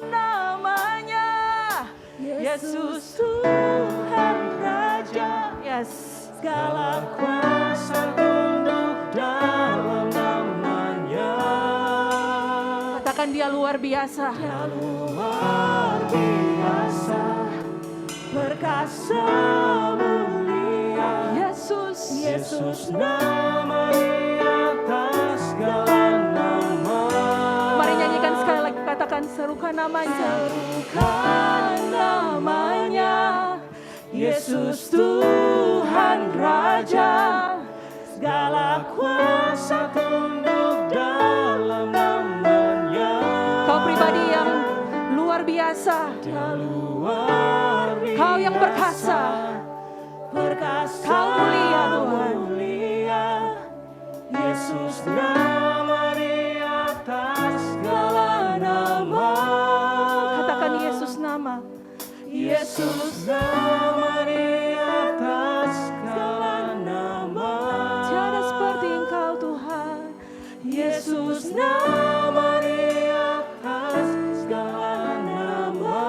namanya. Yesus Tuhan Raja. Yes. Segala kuasa tunduk dalam namanya. Katakan dia luar biasa. Dia luar biasa, perkasa mulia. Yesus nama di atas segala nama. Mari nyanyikan sekali lagi, katakan serukan namanya. Serukan namanya. Yesus Tuhan Raja. Segala kuasa tunduk dalam namanya. Kau pribadi yang luar biasa. Dia luar biasa, Kau yang perkasa. perkasa, Kau mulia Tuhan. mulia. Yesus nama di atas segala nama. Katakan Yesus nama. Yesus nama di atas segala nama. Tiada seperti Engkau Tuhan. Yesus nama di atas segala nama.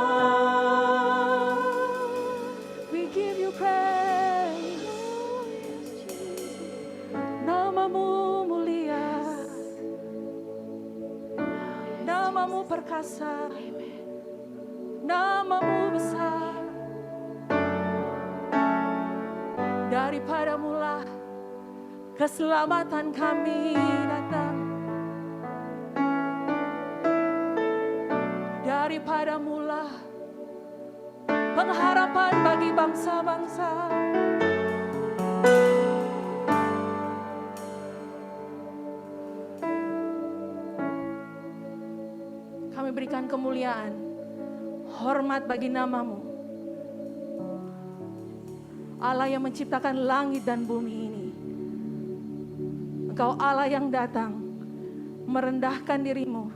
We give you praise. Namamu mulia. Namamu perkasa. Namamu besar. Daripadamulah keselamatan kami datang. Daripadamulah pengharapan bagi bangsa-bangsa. Kami berikan kemuliaan, hormat bagi namamu. Allah yang menciptakan langit dan bumi ini. Engkau Allah yang datang, merendahkan dirimu,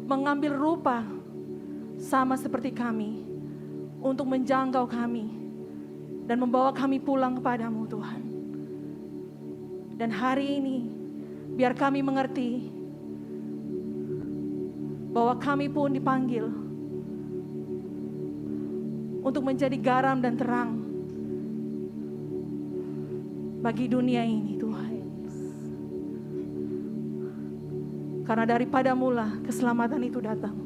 mengambil rupa sama seperti kami, untuk menjangkau kami, dan membawa kami pulang kepadamu Tuhan. Dan hari ini, biar kami mengerti, bahwa kami pun dipanggil untuk menjadi garam dan terang bagi dunia ini Tuhan. Karena daripadamulah keselamatan itu datang.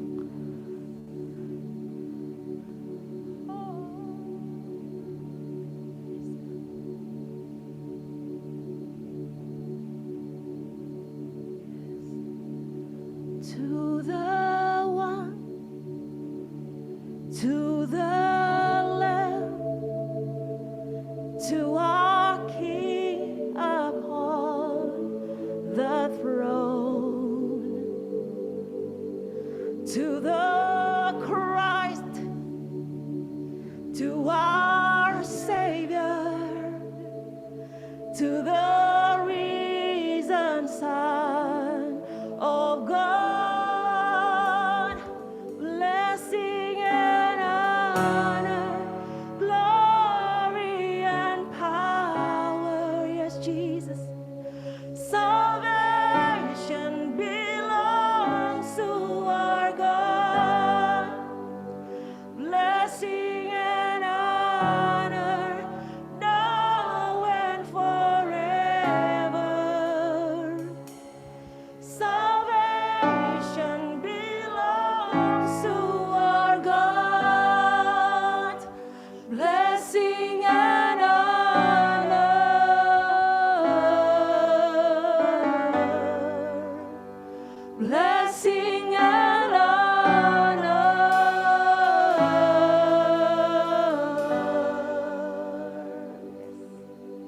To the one, to the Lamb, to our King upon the throne, to the Christ, to our Savior, to the risen Son of God, blessing and honor, glory and power, yes Jesus. Salvation belongs to our God, blessing and honor, now and forever. Salvation belongs to our God, blessing and honor, blessing and honor.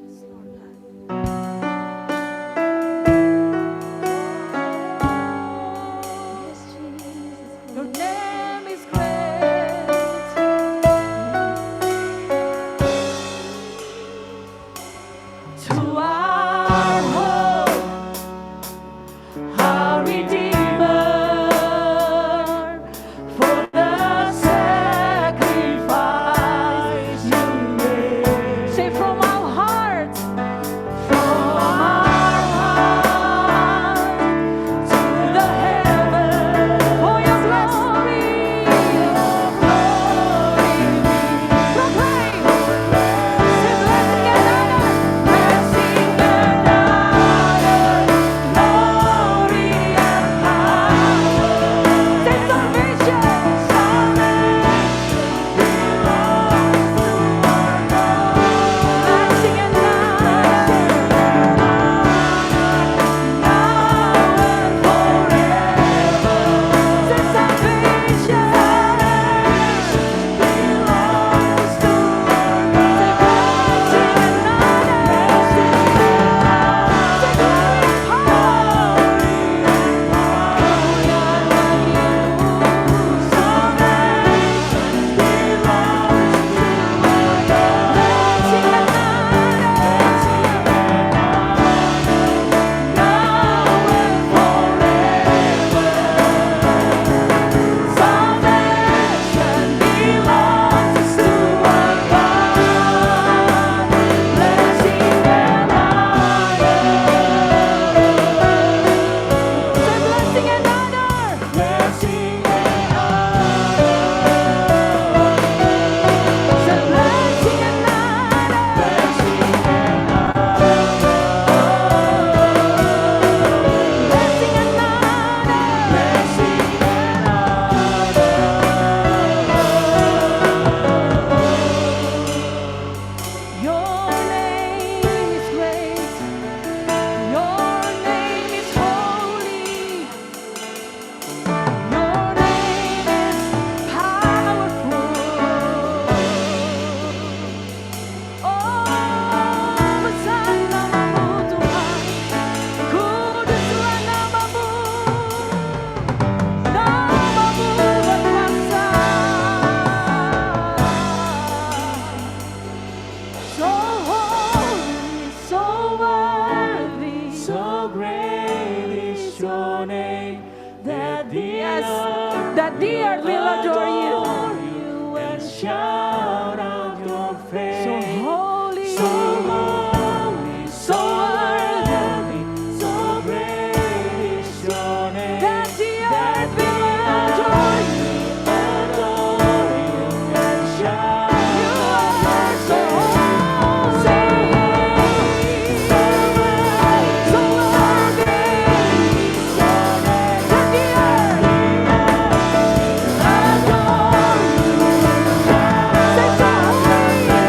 Yes, Lord God. Yes, Jesus. Your name is great. To our hope, our Redeemer, that the Yes, earth that the earth will adore you. and shout out your praise. So holy, So holy, so worthy, so great is your name. that the earth will adore you. Adore you and shout. You are so holy, so worthy, that the earth adore you. Say so holy,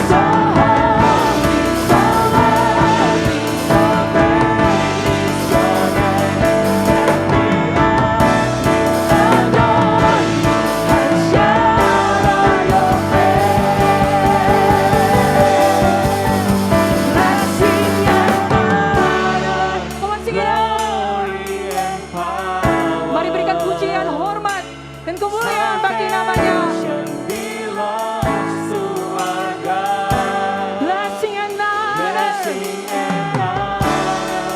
so holy, so worthy, so great is your name. Adore you and shout out your praise. Blessing and honor. Come on, sing it out. Glory and power. Mari berikan pujian, hormat, dan kemuliaan bagi namanya. Belongs to our God. Blessing and honor. Blessing and honor,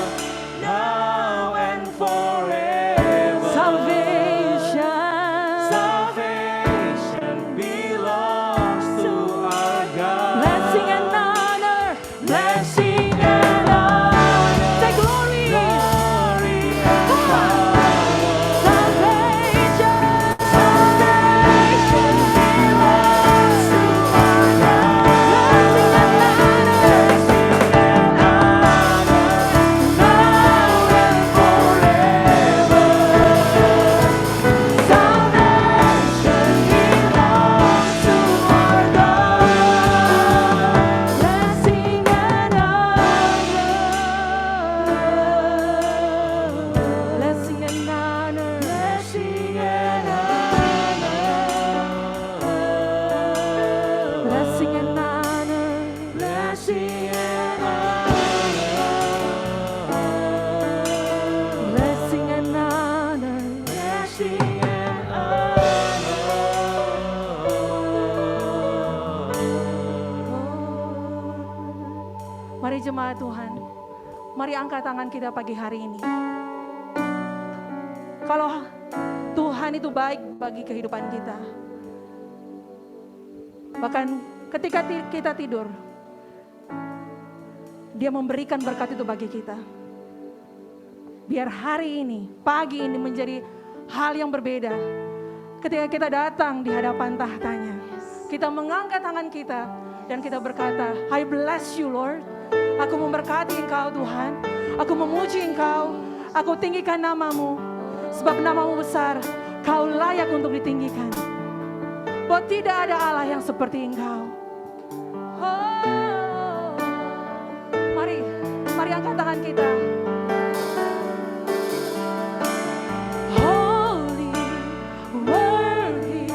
now and forever. Salvation. Salvation belongs to our God. Blessing and honor. Blessing and honor. Say glory. Glory and power. Salvation. Salvation belongs to our God. Blessing and honor. Now and forever. Salvation belongs to our God. Blessing and honor. Blessing and honor. Blessing and honor. Blessing and honor. Blessing and honor. Blessing and honor. Blessing and honor. Mari jemaat Tuhan, mari angkat tangan kita pagi hari ini. Kalau Tuhan itu baik bagi kehidupan kita, bahkan ketika kita tidur, Dia memberikan berkat itu bagi kita. Biar hari ini, pagi ini menjadi hal yang berbeda. Ketika kita datang di hadapan tahtanya, kita mengangkat tangan kita dan kita berkata, I bless you Lord. Aku memberkati Engkau Tuhan. Aku memuji Engkau. Aku tinggikan namamu. Sebab namamu besar. Kau layak untuk ditinggikan. Bahwa tidak ada Allah yang seperti Engkau. Oh. Mari angkat tangan kita. Holy, worthy,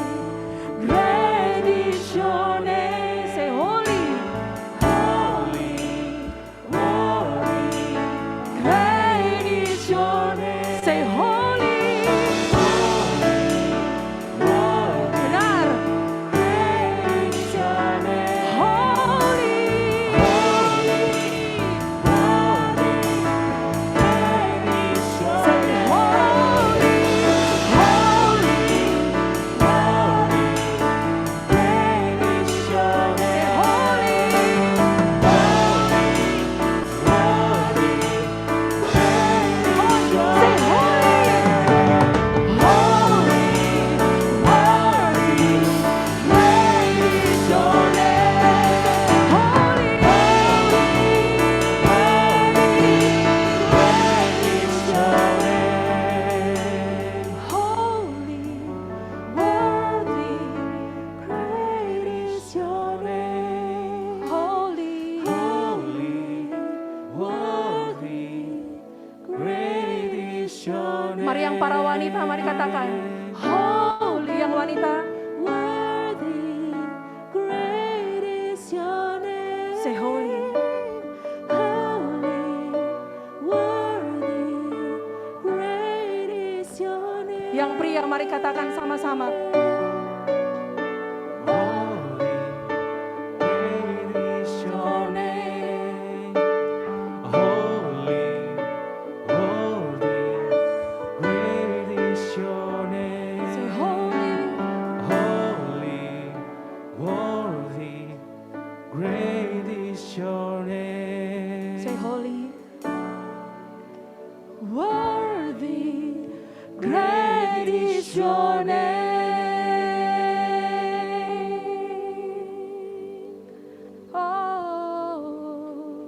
great is your name. Say holy. Great is your name. Say holy. Benar. Great is your name. Holy. Say holy. Holy. Say holy. Say holy. Holy. Worthy. Great is your name. Holy. Holy, worthy, great is your name. Holy, Mari yang para wanita, mari katakan, holy yang wanita. Worthy, great is your name. Say holy. Holy, worthy, great is your name. Yang pria, mari katakan sama-sama. Holy, Great is your name. Oh,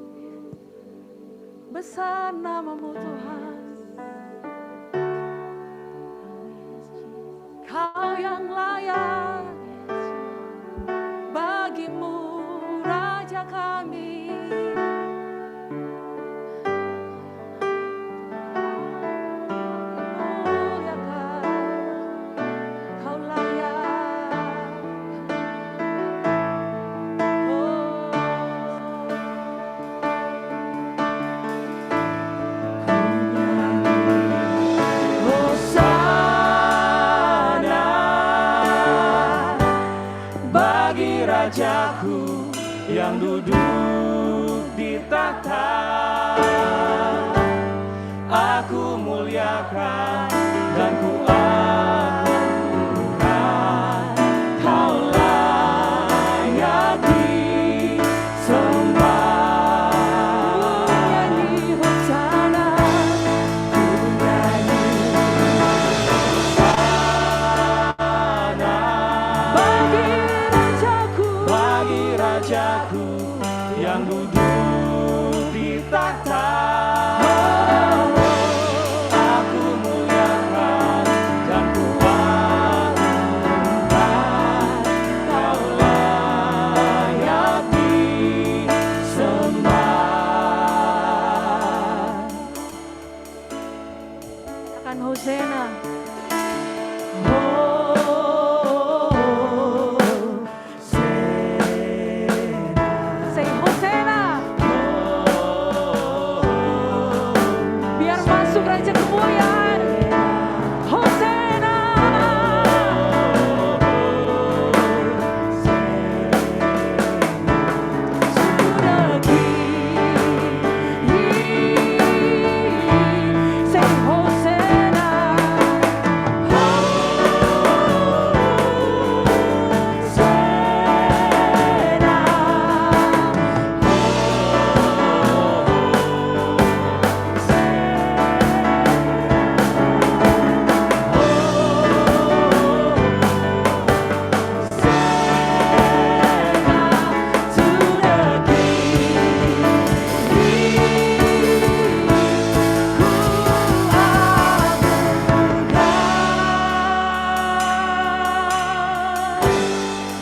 besar namamu Tuhan. Kau yang layak, bagimu Raja kami. Rajaku yang duduk di tahta, aku muliakan dan ku agungkan. Kau layak disembah. Ku nyanyi Hosana, Ku nyanyi Hosana bagi Rajaku yang duduk di tahta, aku muliakan dan ku agungkan. Kau layak disembah. akan Hosana. Say Hosana. Biar masuk Raja kemuliaan. Hosana. Say Hosana.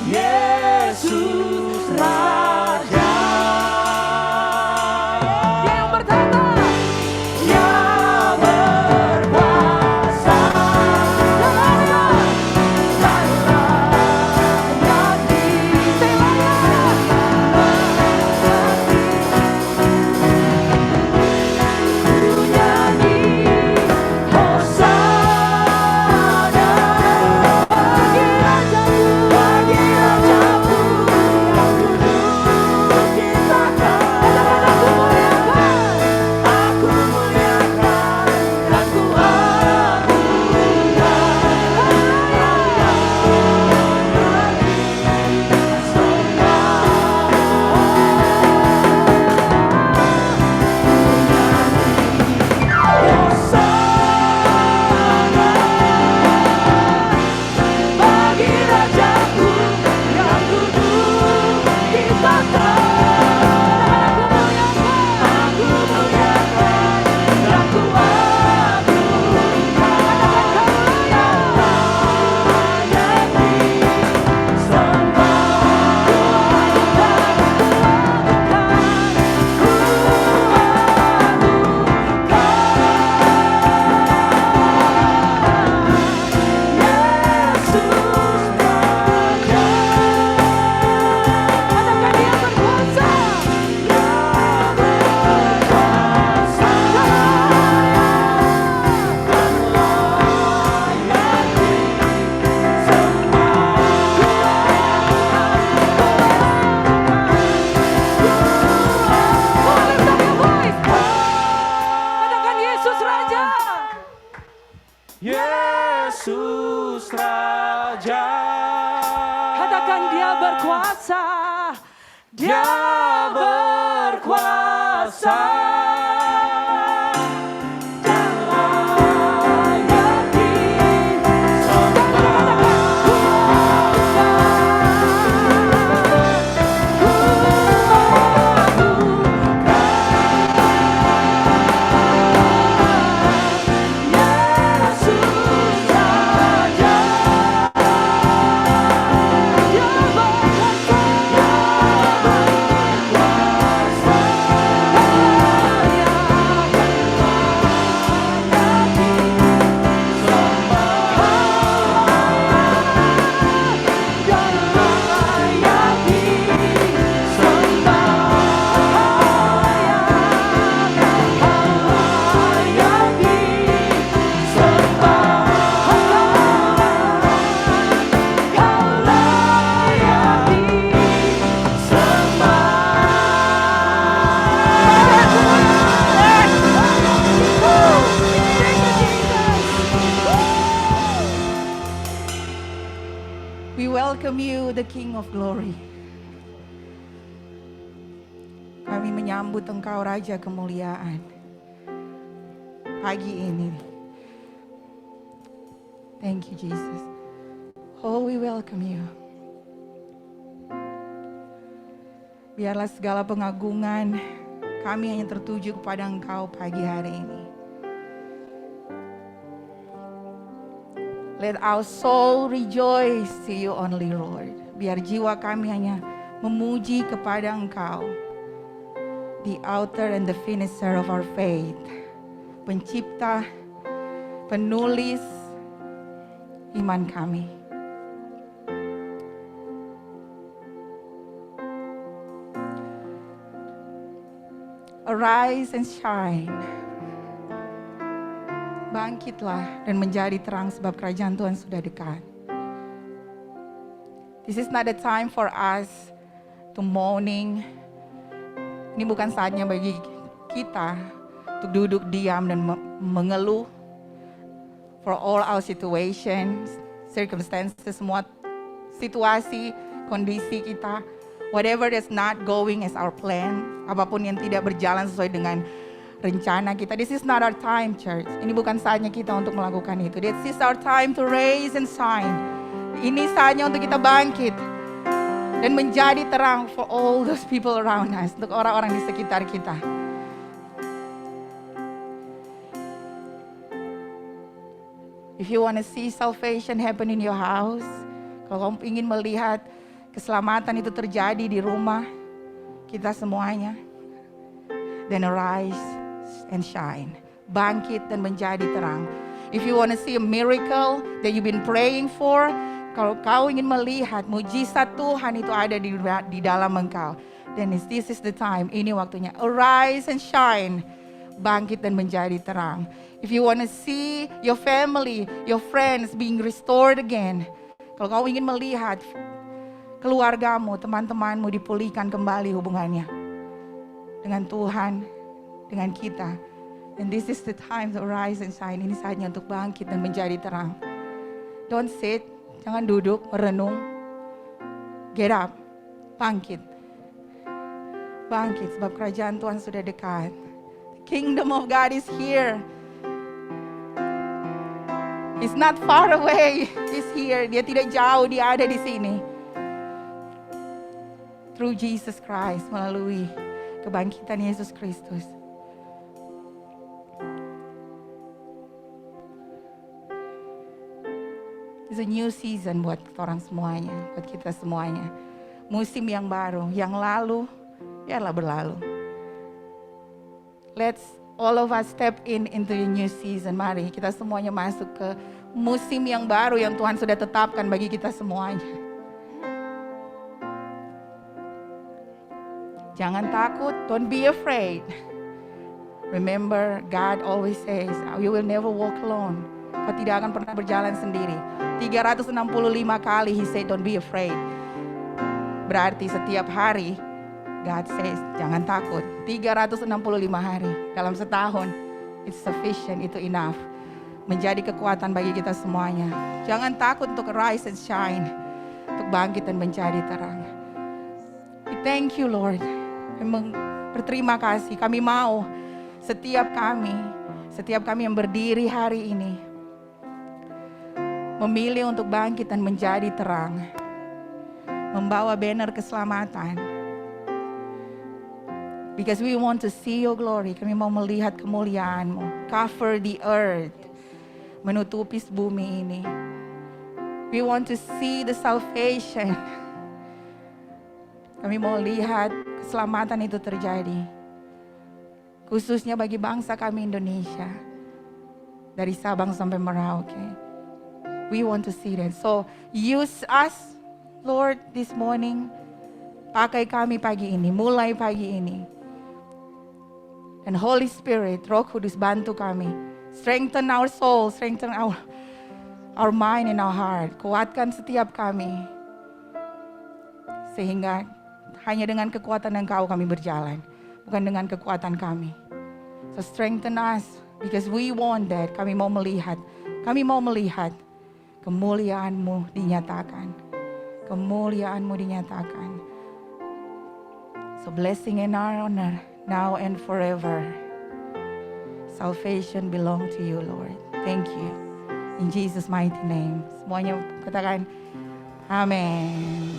Yesus Raja, Dia yang bertata. Dia berkuasa, Yesus Raja. Katakan Dia berkuasa. Dia berkuasa. Dan layak welcome you, the King of Glory. Kami menyambut Engkau, Raja Kemuliaan. Pagi ini. Thank you, Jesus. Oh, we welcome you. Biarlah segala pengagungan kami hanya tertuju kepada Engkau pagi hari ini. Let our soul rejoice to you only, Lord. Biar jiwa kami hanya memuji kepada Engkau, the author and the finisher of our faith, pencipta, penulis iman kami. Arise and shine. Bangkitlah dan menjadi terang sebab kerajaan Tuhan sudah dekat. This is not a time for us to mourning. Ini bukan saatnya bagi kita untuk duduk diam dan mengeluh for all our situations, circumstances, semua situasi, kondisi kita. Whatever is not going as our plan, apapun yang tidak berjalan sesuai dengan rencana kita. This is not our time, church. Ini bukan saatnya kita untuk melakukan itu. This is our time to raise and shine. Ini saatnya untuk kita bangkit dan menjadi terang for all those people around us, untuk orang-orang di sekitar kita. If you want to see salvation happen in your house, kalau kamu ingin melihat keselamatan itu terjadi di rumah kita semuanya, then arise and shine. Bangkit dan menjadi terang. If you want to see a miracle that you've been praying for, kalau kau ingin melihat mujizat Tuhan itu ada di dalam engkau, then this is the time. Ini waktunya. Arise and shine. Bangkit dan menjadi terang. If you want to see your family, your friends being restored again, kalau kau ingin melihat keluargamu, teman-temanmu dipulihkan kembali hubungannya dengan Tuhan, dengan kita. And this is the time to rise and shine. Ini saatnya untuk bangkit dan menjadi terang. Don't sit, jangan duduk, merenung. Get up, bangkit. Bangkit sebab kerajaan Tuhan sudah dekat. The kingdom of God is here. It's not far away, it's here. Dia tidak jauh, dia ada di sini. Through Jesus Christ, melalui kebangkitan Yesus Kristus. It's a new season buat orang semuanya, buat kita semuanya. Musim yang baru, yang lalu, biarlah berlalu. Let's all of us step into a new season. Mari kita semuanya masuk ke musim yang baru yang Tuhan sudah tetapkan bagi kita semuanya. Jangan takut, don't be afraid. Remember, God always says, you will never walk alone. Kau tidak akan pernah berjalan sendiri. 365 kali He said, don't be afraid. Berarti setiap hari, God says, jangan takut. 365 hari dalam setahun, it's sufficient, itu enough. Menjadi kekuatan bagi kita semuanya. Jangan takut untuk rise and shine. Untuk bangkit dan menjadi terang. We thank you, Lord. Memang berterima kasih. Kami mau setiap kami yang berdiri hari ini memilih untuk bangkit dan menjadi terang. Membawa banner keselamatan. Because we want to see your glory. Kami mau melihat kemuliaan-Mu. Cover the earth. Menutupi bumi ini. We want to see the salvation. Kami mau lihat keselamatan itu terjadi. Khususnya bagi bangsa kami Indonesia. Dari Sabang sampai Merauke. We want to see that. So use us, Lord, this morning. Pakai kami pagi ini, mulai pagi ini. And Holy Spirit, Roh Kudus, bantu kami. Strengthen our soul, strengthen our mind and our heart. Kuatkan setiap kami. Sehingga hanya dengan kekuatan Engkau kami berjalan. Bukan dengan kekuatan kami. So strengthen us. Because we want that. Kami mau melihat kemuliaan-Mu dinyatakan. kemuliaan-Mu dinyatakan. So blessing and honor now and forever. Salvation belong to you, Lord. Thank you. In Jesus' mighty name. Semuanya katakan amin.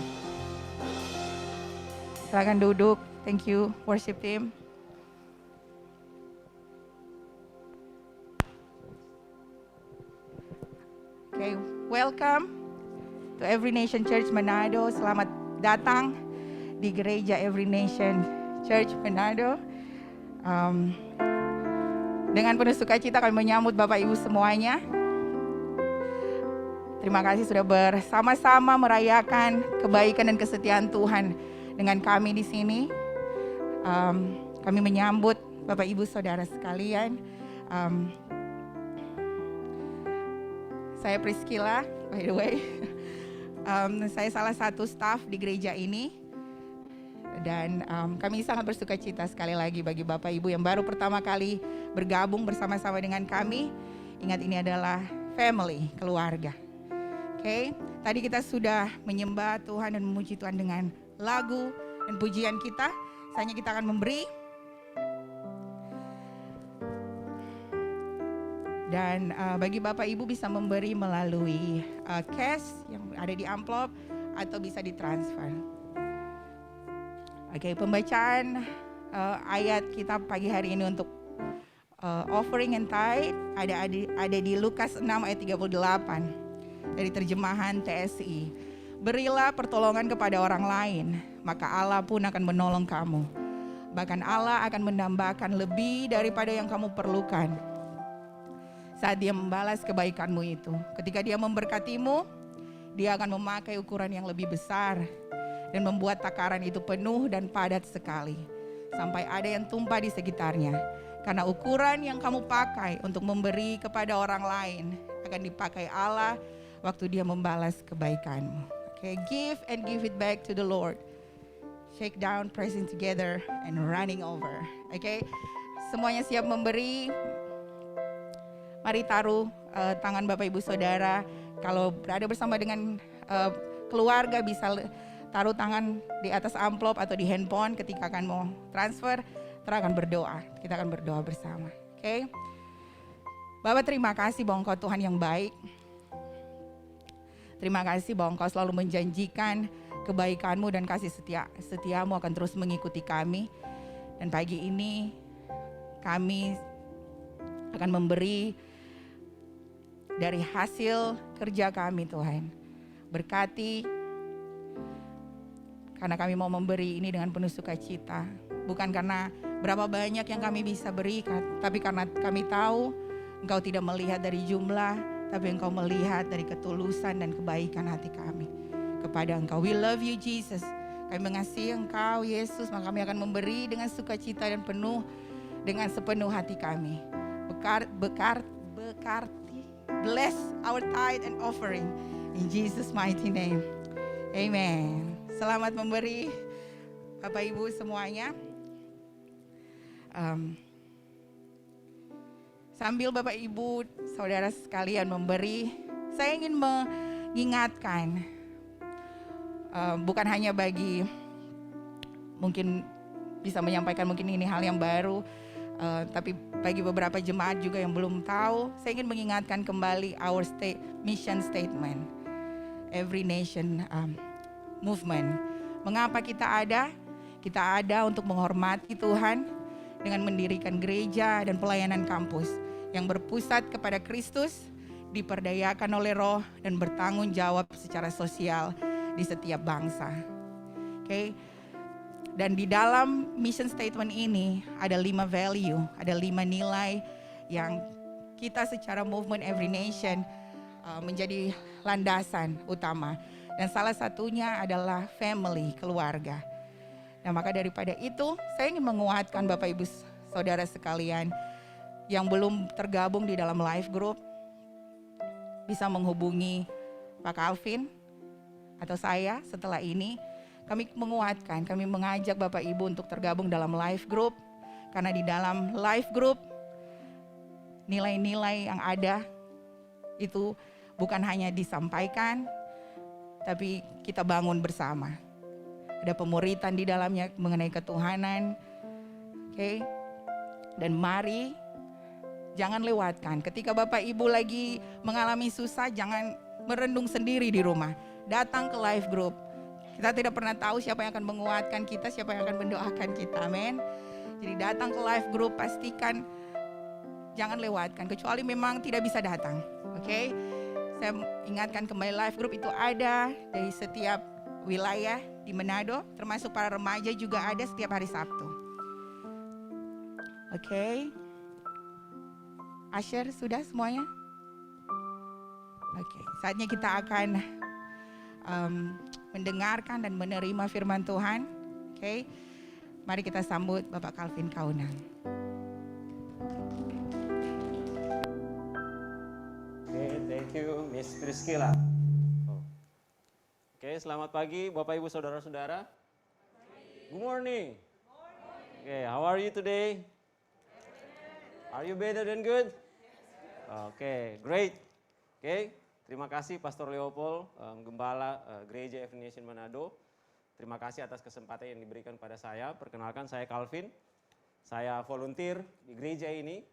Silakan duduk. Thank you, worship team. Okay, welcome to Every Nation Church Manado. Selamat datang di gereja Every Nation Church Manado. Dengan penuh sukacita kami menyambut Bapak Ibu semuanya. Terima kasih sudah bersama-sama merayakan kebaikan dan kesetiaan Tuhan dengan kami di sini. Kami menyambut Bapak Ibu Saudara sekalian. Saya Priscilla, by the way. Saya salah satu staff di gereja ini. Dan kami sangat bersukacita sekali lagi bagi Bapak Ibu yang baru pertama kali bergabung bersama-sama dengan kami. Ingat, ini adalah family, keluarga. Oke, tadi kita sudah menyembah Tuhan dan memuji Tuhan dengan lagu dan pujian kita. Selanjutnya kita akan memberi. Dan bagi Bapak Ibu bisa memberi melalui cash yang ada di amplop atau bisa ditransfer. Oke, pembacaan ayat kita pagi hari ini untuk offering and tithe ada di Lukas 6 ayat 38 dari terjemahan TSI. Berilah pertolongan kepada orang lain, maka Allah pun akan menolong kamu. Bahkan Allah akan menambahkan lebih daripada yang kamu perlukan saat Dia membalas kebaikanmu itu. Ketika Dia memberkatimu, Dia akan memakai ukuran yang lebih besar dan membuat takaran itu penuh dan padat sekali, sampai ada yang tumpah di sekitarnya. Karena ukuran yang kamu pakai untuk memberi kepada orang lain akan dipakai Allah waktu Dia membalas kebaikanmu. Okay, give and give it back to the Lord. Shake down, pressing together, and running over. Okay, semuanya siap memberi. Mari taruh tangan Bapak Ibu Saudara. Kalau berada bersama dengan keluarga bisa taruh tangan di atas amplop atau di handphone ketika akan mau transfer. Akan berdoa. Kita akan berdoa bersama. Oke. Bapak, terima kasih bahwa Engkau Tuhan yang baik. Terima kasih bahwa Engkau selalu menjanjikan kebaikan-Mu dan kasih setia-Mu akan terus mengikuti kami. Dan pagi ini kami akan memberi dari hasil kerja kami, Tuhan. Berkati, karena kami mau memberi ini dengan penuh sukacita. Bukan karena berapa banyak yang kami bisa berikan, tapi karena kami tahu Engkau tidak melihat dari jumlah, tapi Engkau melihat dari ketulusan dan kebaikan hati kami kepada Engkau. We love you, Jesus. Kami mengasihi Engkau, Yesus, maka kami akan memberi dengan sukacita dan penuh dengan sepenuh hati kami. Berkati, bless our tithe and offering in Jesus' mighty name. Amen. Selamat memberi, Bapak Ibu semuanya. Sambil Bapak Ibu Saudara sekalian memberi, saya ingin mengingatkan, bukan hanya bagi mungkin bisa menyampaikan mungkin ini hal yang baru, tapi bagi beberapa jemaat juga yang belum tahu, saya ingin mengingatkan kembali our mission statement, Every Nation Movement. Mengapa kita ada? Kita ada untuk menghormati Tuhan dengan mendirikan gereja dan pelayanan kampus yang berpusat kepada Kristus, diperdayakan oleh Roh dan bertanggung jawab secara sosial di setiap bangsa. Oke. Dan di dalam mission statement ini ada 5 value, ada 5 nilai yang kita secara movement Every Nation menjadi landasan utama. Dan salah satunya adalah family, keluarga. Nah, maka daripada itu, saya ingin menguatkan Bapak Ibu Saudara sekalian yang belum tergabung di dalam life group, bisa menghubungi Pak Calvin atau saya setelah ini. Kami menguatkan, kami mengajak Bapak Ibu untuk tergabung dalam life group. Karena di dalam life group, nilai-nilai yang ada itu bukan hanya disampaikan, tapi kita bangun bersama. Ada pemuritan di dalamnya mengenai ketuhanan. Oke. Dan mari jangan lewatkan. Ketika Bapak Ibu lagi mengalami susah, jangan merenung sendiri di rumah. Datang ke life group. Kita tidak pernah tahu siapa yang akan menguatkan kita, siapa yang akan mendoakan kita. Amin. Jadi datang ke life group, pastikan jangan lewatkan. Kecuali memang tidak bisa datang. Oke. Saya ingatkan kembali, life group itu ada dari setiap wilayah di Manado, termasuk para remaja juga ada setiap hari Sabtu. Oke. Asher, sudah semuanya? Oke, saatnya kita akan mendengarkan dan menerima firman Tuhan. Oke, mari kita sambut Bapak Calvin Kaunang. Thank you, Miss Priscilla. Oke, selamat pagi Bapak Ibu Saudara-saudara. Good morning. Okay, how are you today? Are you better than good? Oke, great. Oke, terima kasih Pastor Leopold, Gembala Gereja Every Nation Manado. Terima kasih atas kesempatan yang diberikan pada saya. Perkenalkan, saya Calvin. Saya volunteer di gereja ini.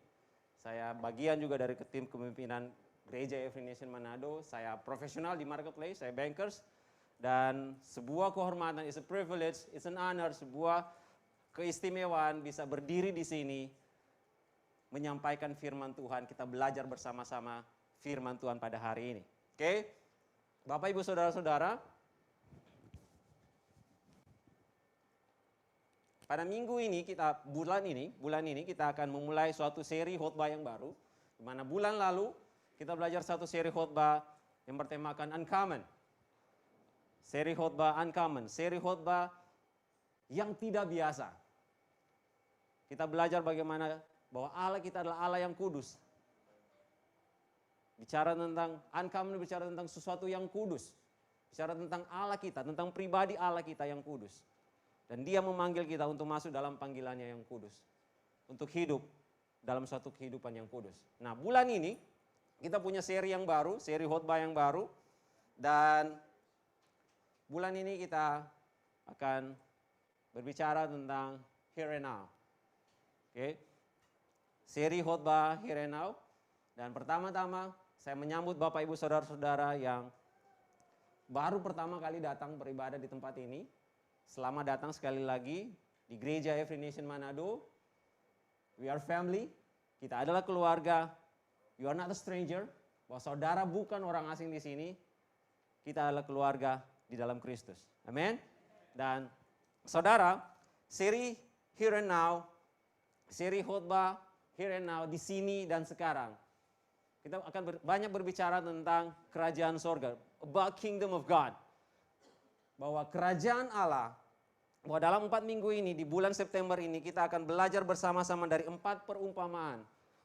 Saya bagian juga dari tim kepemimpinan Gereja Every Nation Manado. Saya profesional di marketplace, saya bankers. Dan sebuah kehormatan, it's a privilege, it's an honor, sebuah keistimewaan bisa berdiri di sini, menyampaikan firman Tuhan, kita belajar bersama-sama firman Tuhan pada hari ini. Oke, Bapak Ibu Saudara-saudara, pada minggu ini bulan ini kita akan memulai suatu seri khotbah yang baru, di mana bulan lalu kita belajar satu seri khotbah yang bertemakan Uncommon. Seri khotbah Uncommon, seri khotbah yang tidak biasa. Kita belajar bagaimana bahwa Allah kita adalah Allah yang kudus. Bicara tentang Uncommon, bicara tentang sesuatu yang kudus. Bicara tentang Allah kita, tentang pribadi Allah kita yang kudus. Dan Dia memanggil kita untuk masuk dalam panggilannya yang kudus. Untuk hidup dalam suatu kehidupan yang kudus. Nah, bulan ini kita punya seri yang baru, seri khotbah yang baru. Dan bulan ini kita akan berbicara tentang here and now. Oke. Seri khotbah here and now. Dan pertama-tama saya menyambut Bapak Ibu Saudara-saudara yang baru pertama kali datang beribadah di tempat ini. Selamat datang sekali lagi di Gereja Every Nation Manado. We are family. Kita adalah keluarga. You are not a stranger. Bahwa saudara bukan orang asing di sini. Kita adalah keluarga di dalam Kristus. Amin. Dan saudara, seri here and now, seri khotbah here and now, di sini dan sekarang. Kita akan banyak berbicara tentang kerajaan sorga, about kingdom of God. Bahwa kerajaan Allah, bahwa dalam 4 minggu ini, di bulan September ini, kita akan belajar bersama-sama dari 4 perumpamaan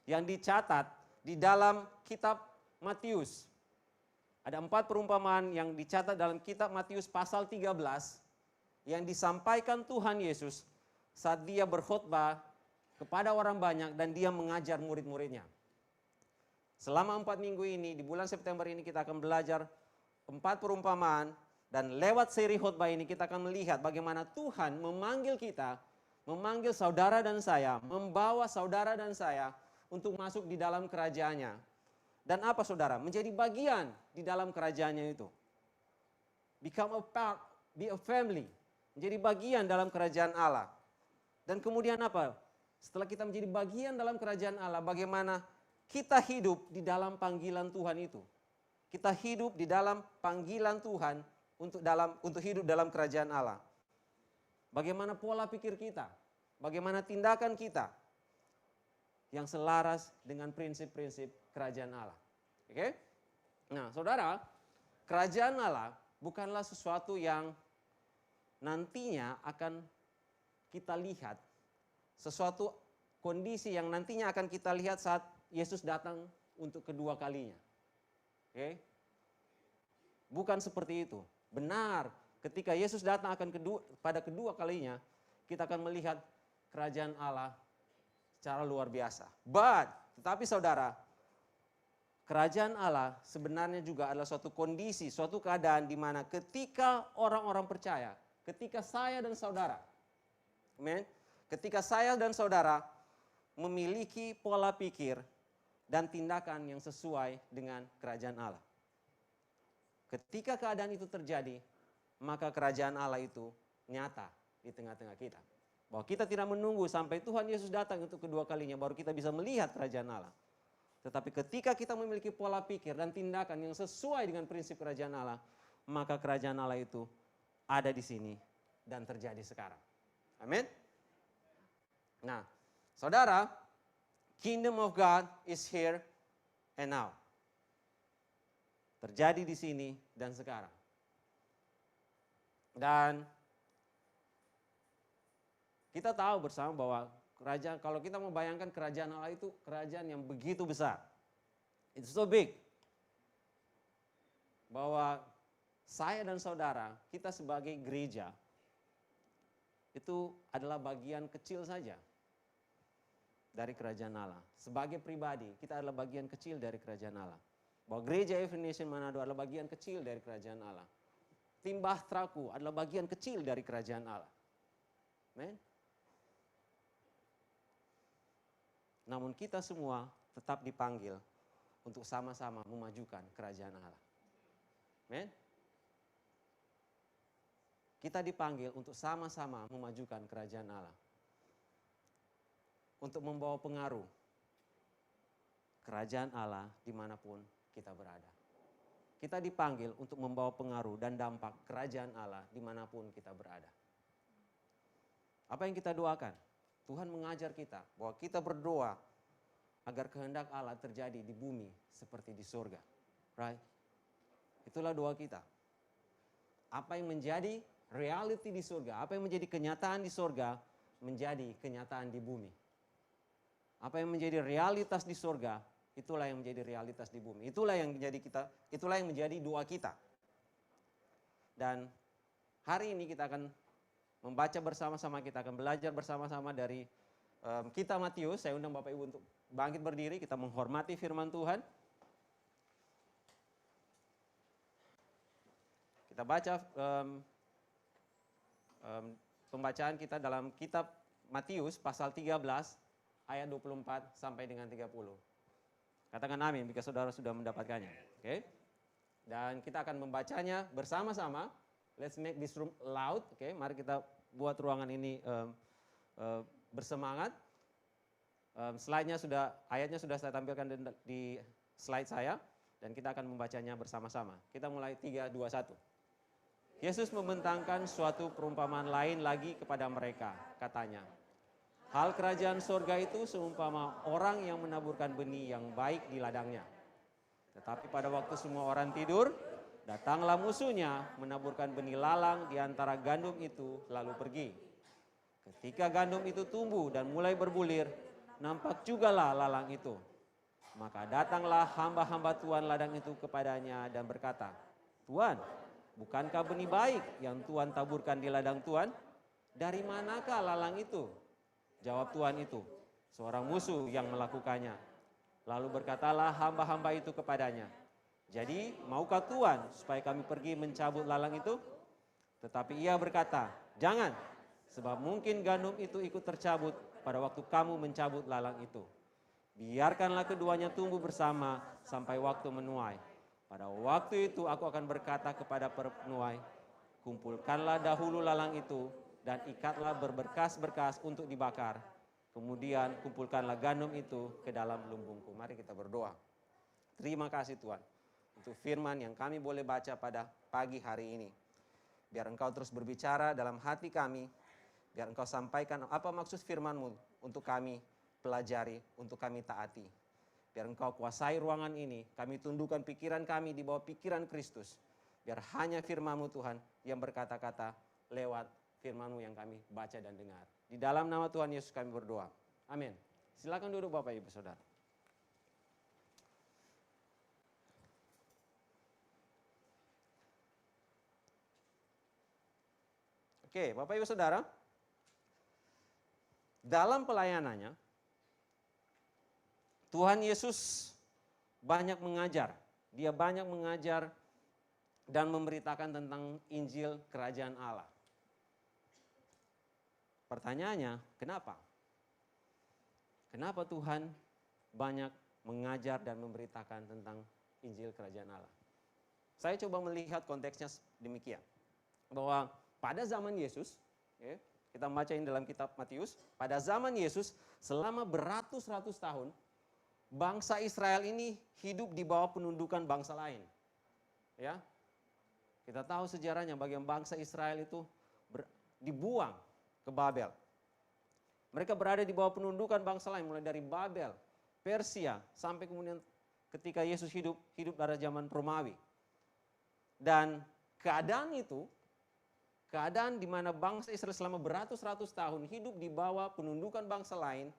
yang dicatat di dalam kitab Matius. Ada 4 perumpamaan yang dicatat dalam kitab Matius pasal 13 yang disampaikan Tuhan Yesus saat Dia berkhotbah kepada orang banyak dan Dia mengajar murid-muridnya. Selama 4 minggu ini, di bulan September ini kita akan belajar 4 perumpamaan dan lewat seri khotbah ini kita akan melihat bagaimana Tuhan memanggil kita, memanggil saudara dan saya, membawa saudara dan saya untuk masuk di dalam kerajaannya. Dan apa saudara? Menjadi bagian di dalam kerajaannya itu. Become a part, be a family. Menjadi bagian dalam kerajaan Allah. Dan kemudian apa? Setelah kita menjadi bagian dalam kerajaan Allah, bagaimana kita hidup di dalam panggilan Tuhan itu. Kita hidup di dalam panggilan Tuhan untuk hidup dalam kerajaan Allah. Bagaimana pola pikir kita? Bagaimana tindakan kita? Yang selaras dengan prinsip-prinsip kerajaan Allah. Oke? Nah, saudara, kerajaan Allah bukanlah sesuatu yang nantinya akan kita lihat. Sesuatu kondisi yang nantinya akan kita lihat saat Yesus datang untuk kedua kalinya. Oke? Bukan seperti itu. Benar, ketika Yesus datang pada kedua kalinya, kita akan melihat kerajaan Allah secara luar biasa. Tetapi saudara, kerajaan Allah sebenarnya juga adalah suatu kondisi, suatu keadaan di mana ketika orang-orang percaya, ketika saya dan saudara, amen, ketika saya dan saudara memiliki pola pikir dan tindakan yang sesuai dengan kerajaan Allah. Ketika keadaan itu terjadi, maka kerajaan Allah itu nyata di tengah-tengah kita. Bahwa kita tidak menunggu sampai Tuhan Yesus datang untuk kedua kalinya baru kita bisa melihat kerajaan Allah. Tetapi ketika kita memiliki pola pikir dan tindakan yang sesuai dengan prinsip kerajaan Allah, maka kerajaan Allah itu ada di sini dan terjadi sekarang. Amin. Nah, saudara, Kingdom of God is here and now. Terjadi di sini dan sekarang. Dan kita tahu bersama bahwa kerajaan, kalau kita membayangkan kerajaan Allah itu kerajaan yang begitu besar. It's so big. Bahwa saya dan saudara, kita sebagai gereja, itu adalah bagian kecil saja dari kerajaan Allah. Sebagai pribadi, kita adalah bagian kecil dari kerajaan Allah. Bahwa gereja Every Nation Manado adalah bagian kecil dari kerajaan Allah. Tim Bahtraku adalah bagian kecil dari kerajaan Allah. Amen. Namun kita semua tetap dipanggil untuk sama-sama memajukan kerajaan Allah. Amen. Kita dipanggil untuk sama-sama memajukan kerajaan Allah. Untuk membawa pengaruh kerajaan Allah dimanapun kita berada. Kita dipanggil untuk membawa pengaruh dan dampak kerajaan Allah dimanapun kita berada. Apa yang kita doakan? Tuhan mengajar kita bahwa kita berdoa agar kehendak Allah terjadi di bumi seperti di surga. Right? Itulah doa kita. Apa yang menjadi reality di surga, apa yang menjadi kenyataan di surga, menjadi kenyataan di bumi. Apa yang menjadi realitas di surga, itulah yang menjadi realitas di bumi. Itulah yang menjadi doa kita. Dan hari ini kita akan membaca bersama-sama, kita akan belajar bersama-sama dari kitab Matius. Saya undang Bapak Ibu untuk bangkit berdiri, kita menghormati firman Tuhan. Kita baca pembacaan kita dalam kitab Matius pasal 13 ayat 24 sampai dengan 30. Katakan amin jika saudara sudah mendapatkannya. Oke. Dan kita akan membacanya bersama-sama. Let's make this room loud. Oke, mari kita buat ruangan ini bersemangat. Ayatnya sudah saya tampilkan di slide saya dan kita akan membacanya bersama-sama. Kita mulai 3, 2, 1. Yesus membentangkan suatu perumpamaan lain lagi kepada mereka, katanya, hal kerajaan sorga itu seumpama orang yang menaburkan benih yang baik di ladangnya. Tetapi pada waktu semua orang tidur, datanglah musuhnya menaburkan benih lalang di antara gandum itu lalu pergi. Ketika gandum itu tumbuh dan mulai berbulir, nampak jugalah lalang itu. Maka datanglah hamba-hamba Tuhan ladang itu kepadanya dan berkata, Tuan, bukankah benih baik yang Tuhan taburkan di ladang Tuan? Dari manakah lalang itu? Jawab Tuhan itu, seorang musuh yang melakukannya. Lalu berkatalah hamba-hamba itu kepadanya, jadi maukah Tuhan supaya kami pergi mencabut lalang itu? Tetapi ia berkata, jangan, sebab mungkin gandum itu ikut tercabut pada waktu kamu mencabut lalang itu. Biarkanlah keduanya tumbuh bersama sampai waktu menuai. Pada waktu itu aku akan berkata kepada penuai, kumpulkanlah dahulu lalang itu dan ikatlah berberkas-berkas untuk dibakar. Kemudian kumpulkanlah gandum itu ke dalam lumbungku. Mari kita berdoa. Terima kasih Tuhan untuk firman yang kami boleh baca pada pagi hari ini. Biar Engkau terus berbicara dalam hati kami. Biar Engkau sampaikan apa maksud firman-Mu untuk kami pelajari, untuk kami taati. Biar Engkau kuasai ruangan ini. Kami tundukkan pikiran kami di bawah pikiran Kristus. Biar hanya firman-Mu Tuhan yang berkata-kata lewat firman-Mu yang kami baca dan dengar. Di dalam nama Tuhan Yesus kami berdoa. Amin. Silakan duduk Bapak Ibu Saudara. Oke, Bapak Ibu Saudara. Dalam pelayanannya, Tuhan Yesus banyak mengajar. Dia banyak mengajar dan memberitakan tentang Injil Kerajaan Allah. Pertanyaannya, kenapa? Kenapa Tuhan banyak mengajar dan memberitakan tentang Injil Kerajaan Allah? Saya coba melihat konteksnya demikian. Bahwa pada zaman Yesus, ya, kita bacain dalam kitab Matius, pada zaman Yesus selama beratus-ratus tahun, bangsa Israel ini hidup di bawah penundukan bangsa lain. Ya, kita tahu sejarahnya bagaimana bangsa Israel itu dibuang ke Babel. Mereka berada di bawah penundukan bangsa lain, mulai dari Babel, Persia, sampai kemudian ketika Yesus hidup pada zaman Romawi. Dan keadaan itu, keadaan di mana bangsa Israel selama beratus-ratus tahun hidup di bawah penundukan bangsa lain,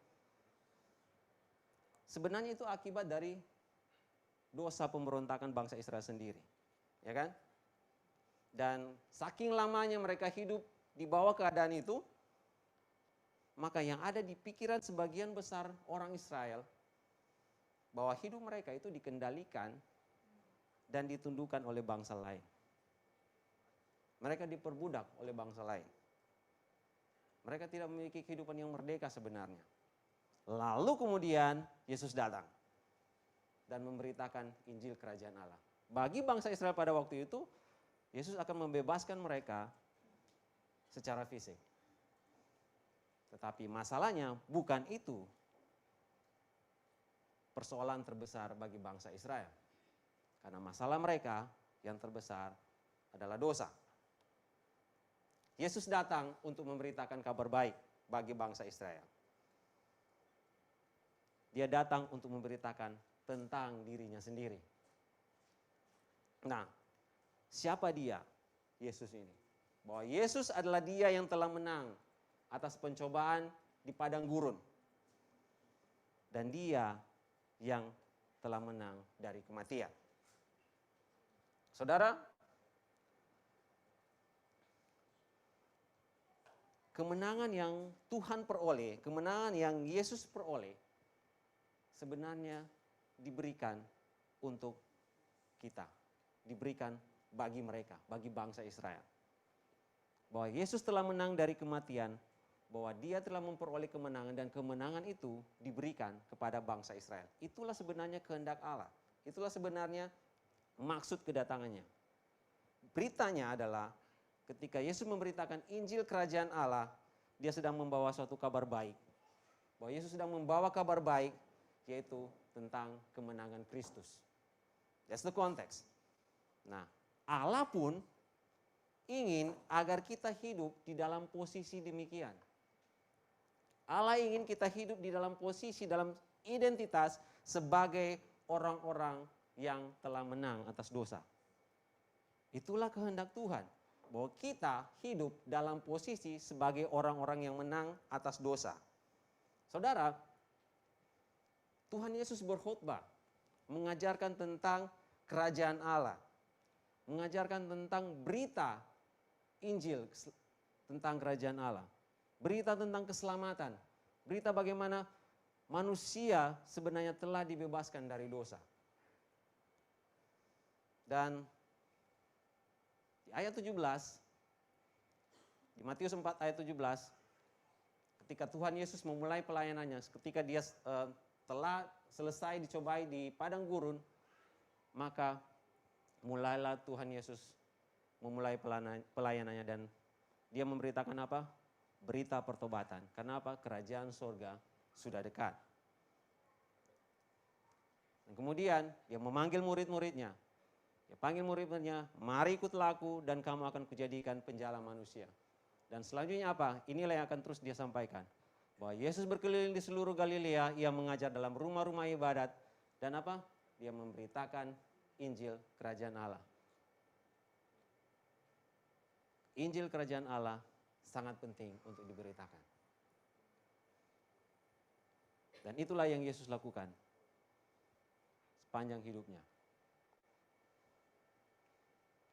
sebenarnya itu akibat dari dosa pemberontakan bangsa Israel sendiri. Ya kan? Dan saking lamanya mereka hidup di bawah keadaan itu, maka yang ada di pikiran sebagian besar orang Israel, bahwa hidup mereka itu dikendalikan dan ditundukkan oleh bangsa lain. Mereka diperbudak oleh bangsa lain. Mereka tidak memiliki kehidupan yang merdeka sebenarnya. Lalu kemudian Yesus datang dan memberitakan Injil Kerajaan Allah. Bagi bangsa Israel pada waktu itu, Yesus akan membebaskan mereka secara fisik. Tetapi masalahnya bukan itu persoalan terbesar bagi bangsa Israel. Karena masalah mereka yang terbesar adalah dosa. Yesus datang untuk memberitakan kabar baik bagi bangsa Israel. Dia datang untuk memberitakan tentang dirinya sendiri. Nah, siapa dia? Yesus ini. Bahwa Yesus adalah dia yang telah menang atas pencobaan di padang gurun. Dan dia yang telah menang dari kematian. Saudara, kemenangan yang Tuhan peroleh, kemenangan yang Yesus peroleh, sebenarnya diberikan untuk kita. Diberikan bagi mereka, bagi bangsa Israel. Bahwa Yesus telah menang dari kematian, bahwa dia telah memperoleh kemenangan, dan kemenangan itu diberikan kepada bangsa Israel. Itulah sebenarnya kehendak Allah. Itulah sebenarnya maksud kedatangannya. Beritanya adalah ketika Yesus memberitakan Injil Kerajaan Allah, dia sedang membawa suatu kabar baik. Bahwa Yesus sedang membawa kabar baik, yaitu tentang kemenangan Kristus. That's the context. Nah, Allah pun ingin agar kita hidup di dalam posisi demikian. Allah ingin kita hidup di dalam posisi, dalam identitas sebagai orang-orang yang telah menang atas dosa. Itulah kehendak Tuhan, bahwa kita hidup dalam posisi sebagai orang-orang yang menang atas dosa. Saudara, Tuhan Yesus berkhotbah, mengajarkan tentang kerajaan Allah, mengajarkan tentang berita Injil tentang kerajaan Allah, berita tentang keselamatan, berita bagaimana manusia sebenarnya telah dibebaskan dari dosa. Dan di ayat 17, di Matius 4 ayat 17, ketika Tuhan Yesus memulai pelayanannya, ketika dia telah selesai dicobai di padang gurun, maka mulailah Tuhan Yesus memulai pelayanannya, dan dia memberitakan apa? Berita pertobatan. Karena apa? Kerajaan surga sudah dekat. Dan kemudian dia memanggil murid-muridnya. Dia panggil murid-muridnya, mari ikutlah aku dan kamu akan kujadikan penjala manusia. Dan selanjutnya apa? Inilah yang akan terus dia sampaikan. Bahwa Yesus berkeliling di seluruh Galilea, ia mengajar dalam rumah-rumah ibadat. Dan apa? Dia memberitakan Injil Kerajaan Allah. Injil Kerajaan Allah sangat penting untuk diberitakan. Dan itulah yang Yesus lakukan sepanjang hidupnya.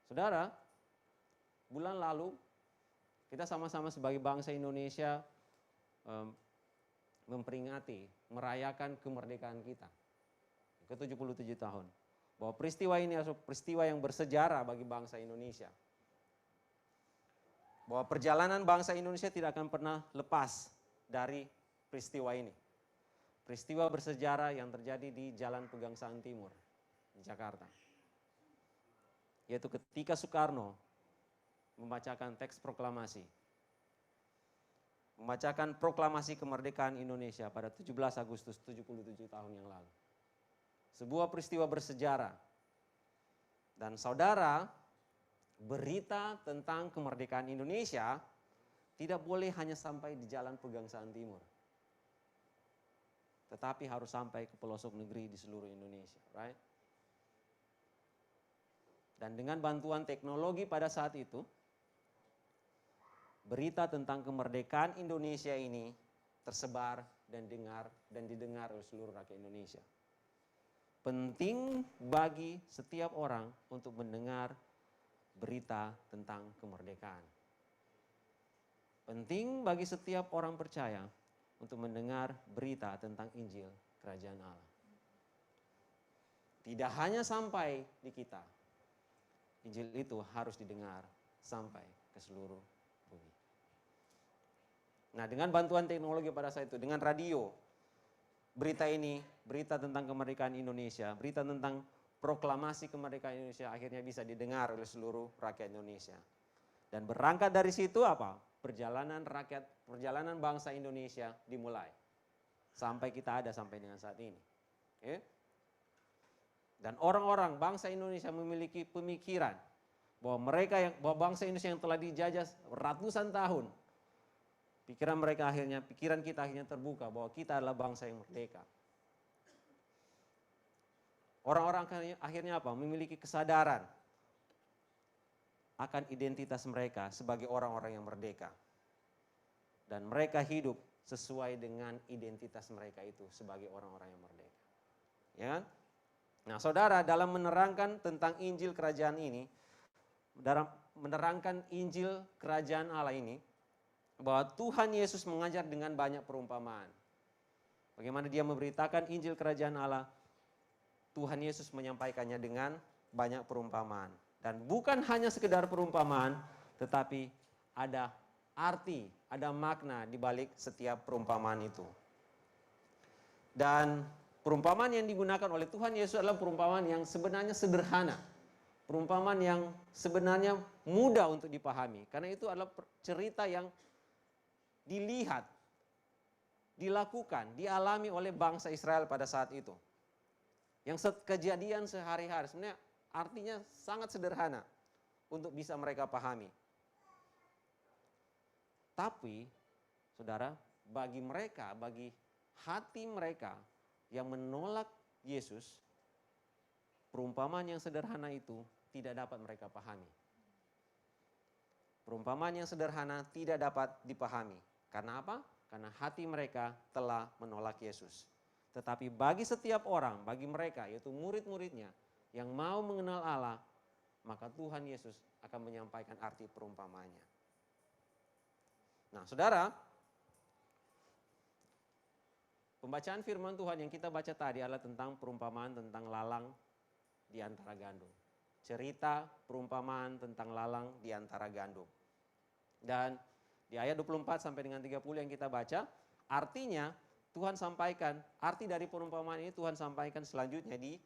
Saudara, bulan lalu kita sama-sama sebagai bangsa Indonesia memperingati, merayakan kemerdekaan kita. ke-77 tahun. Bahwa peristiwa ini adalah peristiwa yang bersejarah bagi bangsa Indonesia. Bahwa perjalanan bangsa Indonesia tidak akan pernah lepas dari peristiwa ini. Peristiwa bersejarah yang terjadi di Jalan Pegangsaan Timur, di Jakarta. Yaitu ketika Soekarno membacakan teks proklamasi. Membacakan proklamasi kemerdekaan Indonesia pada 17 Agustus 77 tahun yang lalu. Sebuah peristiwa bersejarah. Dan saudara, berita tentang kemerdekaan Indonesia tidak boleh hanya sampai di Jalan Pegangsaan Timur. Tetapi harus sampai ke pelosok negeri di seluruh Indonesia, right? Dan dengan bantuan teknologi pada saat itu, berita tentang kemerdekaan Indonesia ini tersebar dan didengar oleh seluruh rakyat Indonesia. Penting bagi setiap orang untuk mendengar berita tentang kemerdekaan. Penting bagi setiap orang percaya untuk mendengar berita tentang Injil Kerajaan Allah. Tidak hanya sampai di kita, Injil itu harus didengar sampai ke seluruh bumi. Nah, dengan bantuan teknologi pada saat itu, dengan radio, berita ini, berita tentang kemerdekaan Indonesia, berita tentang proklamasi kemerdekaan Indonesia akhirnya bisa didengar oleh seluruh rakyat Indonesia. Dan berangkat dari situ apa? Perjalanan bangsa Indonesia dimulai. Sampai kita ada sampai dengan saat ini. Okay? Dan orang-orang bangsa Indonesia memiliki pemikiran bahwa bangsa Indonesia yang telah dijajah ratusan tahun, pikiran kita akhirnya terbuka bahwa kita adalah bangsa yang merdeka. Orang-orang akhirnya apa? Memiliki kesadaran akan identitas mereka sebagai orang-orang yang merdeka. Dan mereka hidup sesuai dengan identitas mereka itu sebagai orang-orang yang merdeka. Ya. Nah, saudara, dalam menerangkan tentang Injil Kerajaan ini, dalam menerangkan Injil Kerajaan Allah ini, bahwa Tuhan Yesus mengajar dengan banyak perumpamaan. Bagaimana dia memberitakan Injil Kerajaan Allah, Tuhan Yesus menyampaikannya dengan banyak perumpamaan. Dan bukan hanya sekedar perumpamaan, tetapi ada arti, ada makna di balik setiap perumpamaan itu. Dan perumpamaan yang digunakan oleh Tuhan Yesus adalah perumpamaan yang sebenarnya sederhana. Perumpamaan yang sebenarnya mudah untuk dipahami. Karena itu adalah cerita yang dilihat, dilakukan, dialami oleh bangsa Israel pada saat itu. Yang kejadian sehari-hari, sebenarnya artinya sangat sederhana untuk bisa mereka pahami. Tapi, saudara, bagi mereka, bagi hati mereka yang menolak Yesus, perumpamaan yang sederhana itu tidak dapat mereka pahami. Perumpamaan yang sederhana tidak dapat dipahami. Karena apa? Karena hati mereka telah menolak Yesus. Tetapi bagi setiap orang, bagi mereka, yaitu murid-muridnya, yang mau mengenal Allah, maka Tuhan Yesus akan menyampaikan arti perumpamaannya. Nah, saudara, pembacaan firman Tuhan yang kita baca tadi adalah tentang perumpamaan tentang lalang di antara gandum. Cerita perumpamaan tentang lalang di antara gandum. Dan di ayat 24 sampai dengan 30 yang kita baca, artinya Tuhan sampaikan, arti dari perumpamaan ini Tuhan sampaikan selanjutnya di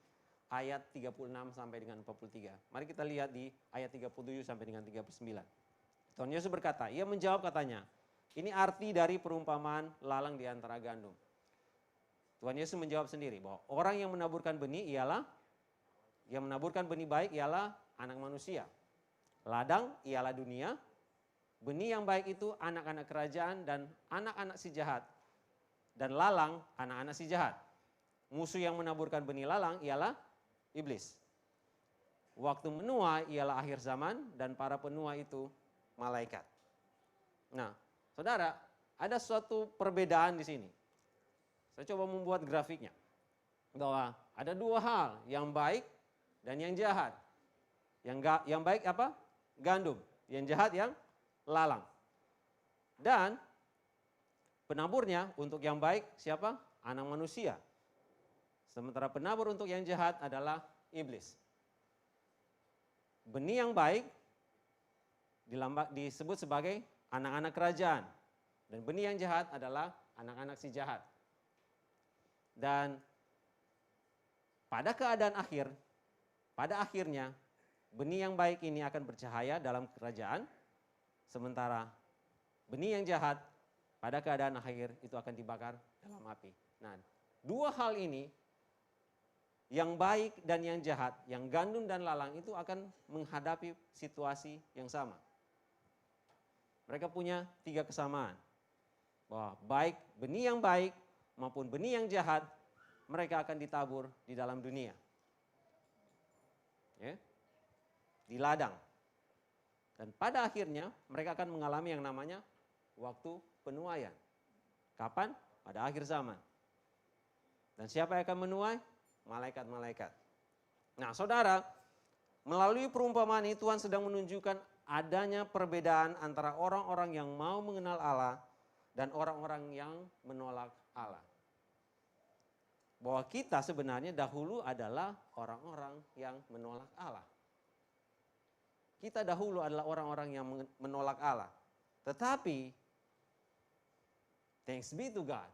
ayat 36 sampai dengan 43. Mari kita lihat di ayat 37 sampai dengan 39. Tuhan Yesus berkata, ia menjawab katanya, ini arti dari perumpamaan lalang di antara gandum. Tuhan Yesus menjawab sendiri bahwa orang yang menaburkan benih baik ialah anak manusia. Ladang ialah dunia. Benih yang baik itu anak-anak kerajaan dan anak-anak si jahat. Dan lalang anak-anak si jahat. Musuh yang menaburkan benih lalang ialah iblis. Waktu menua ialah akhir zaman dan para penua itu malaikat. Nah, saudara, ada suatu perbedaan di sini. Saya coba membuat grafiknya. Bahwa ada dua hal, yang baik dan yang jahat. Yang baik apa? Gandum. Yang jahat yang lalang. Dan penaburnya untuk yang baik siapa? Anak manusia. Sementara penabur untuk yang jahat adalah iblis. Benih yang baik disebut sebagai anak-anak kerajaan. Dan benih yang jahat adalah anak-anak si jahat. Dan pada keadaan akhir, pada akhirnya, benih yang baik ini akan bercahaya dalam kerajaan, sementara benih yang jahat pada keadaan akhir itu akan dibakar dalam api. Nah, dua hal ini, yang baik dan yang jahat, yang gandum dan lalang itu akan menghadapi situasi yang sama. Mereka punya 3 kesamaan. Bahwa baik benih yang baik maupun benih yang jahat, mereka akan ditabur di dalam dunia. Ya, di ladang. Dan pada akhirnya mereka akan mengalami yang namanya waktu penuaian. Kapan? Pada akhir zaman. Dan siapa yang akan menuai? Malaikat-malaikat. Nah, saudara, melalui perumpamaan ini Tuhan sedang menunjukkan adanya perbedaan antara orang-orang yang mau mengenal Allah dan orang-orang yang menolak Allah. Bahwa kita sebenarnya dahulu adalah orang-orang yang menolak Allah. Kita dahulu adalah orang-orang yang menolak Allah. Tetapi, thanks be to God,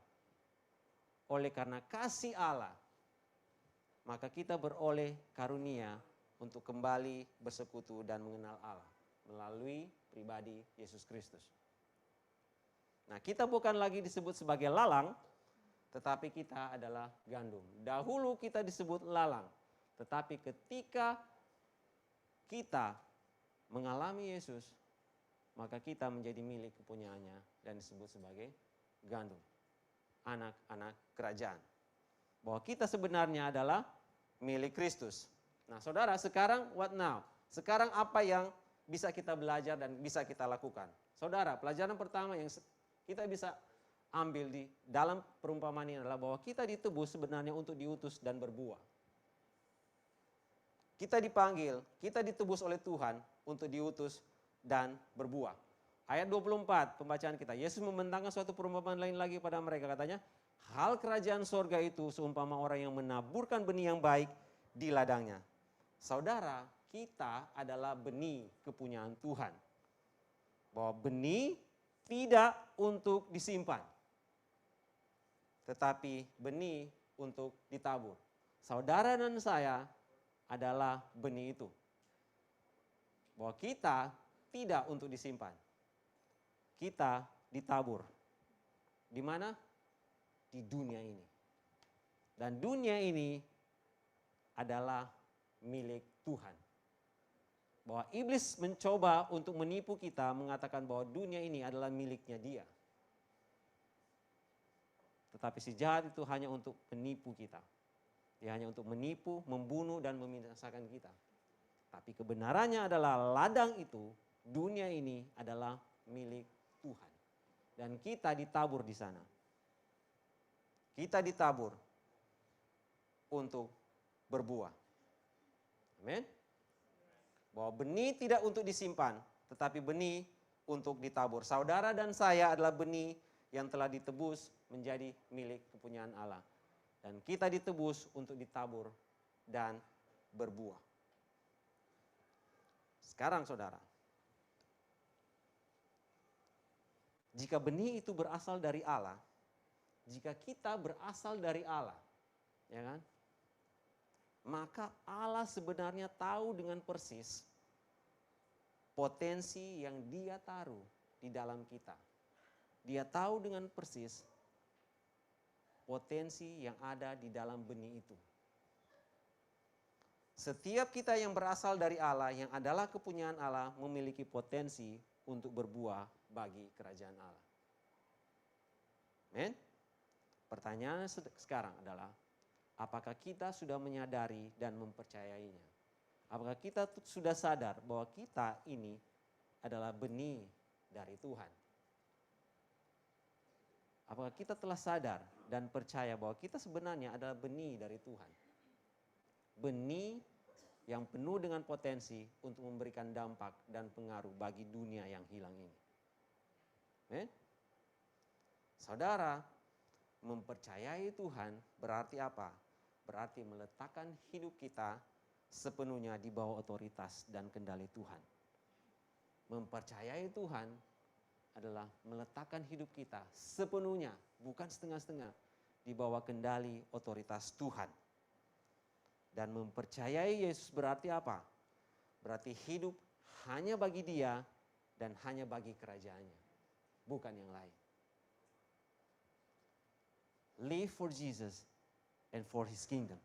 oleh karena kasih Allah, maka kita beroleh karunia untuk kembali bersekutu dan mengenal Allah melalui pribadi Yesus Kristus. Nah, kita bukan lagi disebut sebagai lalang, tetapi kita adalah gandum. Dahulu kita disebut lalang, tetapi ketika kita mengalami Yesus, maka kita menjadi milik kepunyaannya dan disebut sebagai gandum, anak-anak kerajaan. Bahwa kita sebenarnya adalah milik Kristus. Nah, saudara, sekarang what now? Sekarang apa yang bisa kita belajar dan bisa kita lakukan? Saudara, pelajaran pertama yang kita bisa ambil di dalam perumpamaan ini adalah bahwa kita ditebus sebenarnya untuk diutus dan berbuah. Kita dipanggil, kita ditebus oleh Tuhan untuk diutus dan berbuah. Ayat 24 pembacaan kita, Yesus membentangkan suatu perumpamaan lain lagi pada mereka, katanya, hal kerajaan sorga itu seumpama orang yang menaburkan benih yang baik di ladangnya. Saudara, kita adalah benih kepunyaan Tuhan. Bahwa benih tidak untuk disimpan, tetapi benih untuk ditabur. Saudara dan saya adalah benih itu. Bahwa kita tidak untuk disimpan. Kita ditabur. Di mana? Di dunia ini. Dan dunia ini adalah milik Tuhan. Bahwa iblis mencoba untuk menipu kita, mengatakan bahwa dunia ini adalah miliknya dia. Tetapi si jahat itu hanya untuk menipu kita. Dia hanya untuk menipu, membunuh, dan membinasakan kita. Tapi kebenarannya adalah ladang itu, dunia ini adalah milik Tuhan. Dan kita ditabur di sana. Kita ditabur untuk berbuah. Amin. Bahwa benih tidak untuk disimpan, tetapi benih untuk ditabur. Saudara dan saya adalah benih yang telah ditebus menjadi milik kepunyaan Allah. Dan kita ditebus untuk ditabur dan berbuah. Sekarang saudara, jika benih itu berasal dari Allah, jika kita berasal dari Allah, ya kan? Maka Allah sebenarnya tahu dengan persis potensi yang Dia taruh di dalam kita. Dia tahu dengan persis potensi yang ada di dalam benih itu. Setiap kita yang berasal dari Allah, yang adalah kepunyaan Allah, memiliki potensi untuk berbuah bagi kerajaan Allah. Amen. Pertanyaannya sekarang adalah, apakah kita sudah menyadari dan mempercayainya? Apakah kita sudah sadar bahwa kita ini adalah benih dari Tuhan? Apakah kita telah sadar dan percaya bahwa kita sebenarnya adalah benih dari Tuhan? Benih yang penuh dengan potensi untuk memberikan dampak dan pengaruh bagi dunia yang hilang ini. Saudara, mempercayai Tuhan berarti apa? berarti meletakkan hidup kita sepenuhnya di bawah otoritas dan kendali Tuhan. Mempercayai Tuhan adalah meletakkan hidup kita sepenuhnya, bukan setengah-setengah, di bawah kendali otoritas Tuhan. Dan mempercayai Yesus berarti apa? Berarti hidup hanya bagi Dia dan hanya bagi kerajaannya, bukan yang lain. Live for Jesus and for His kingdom.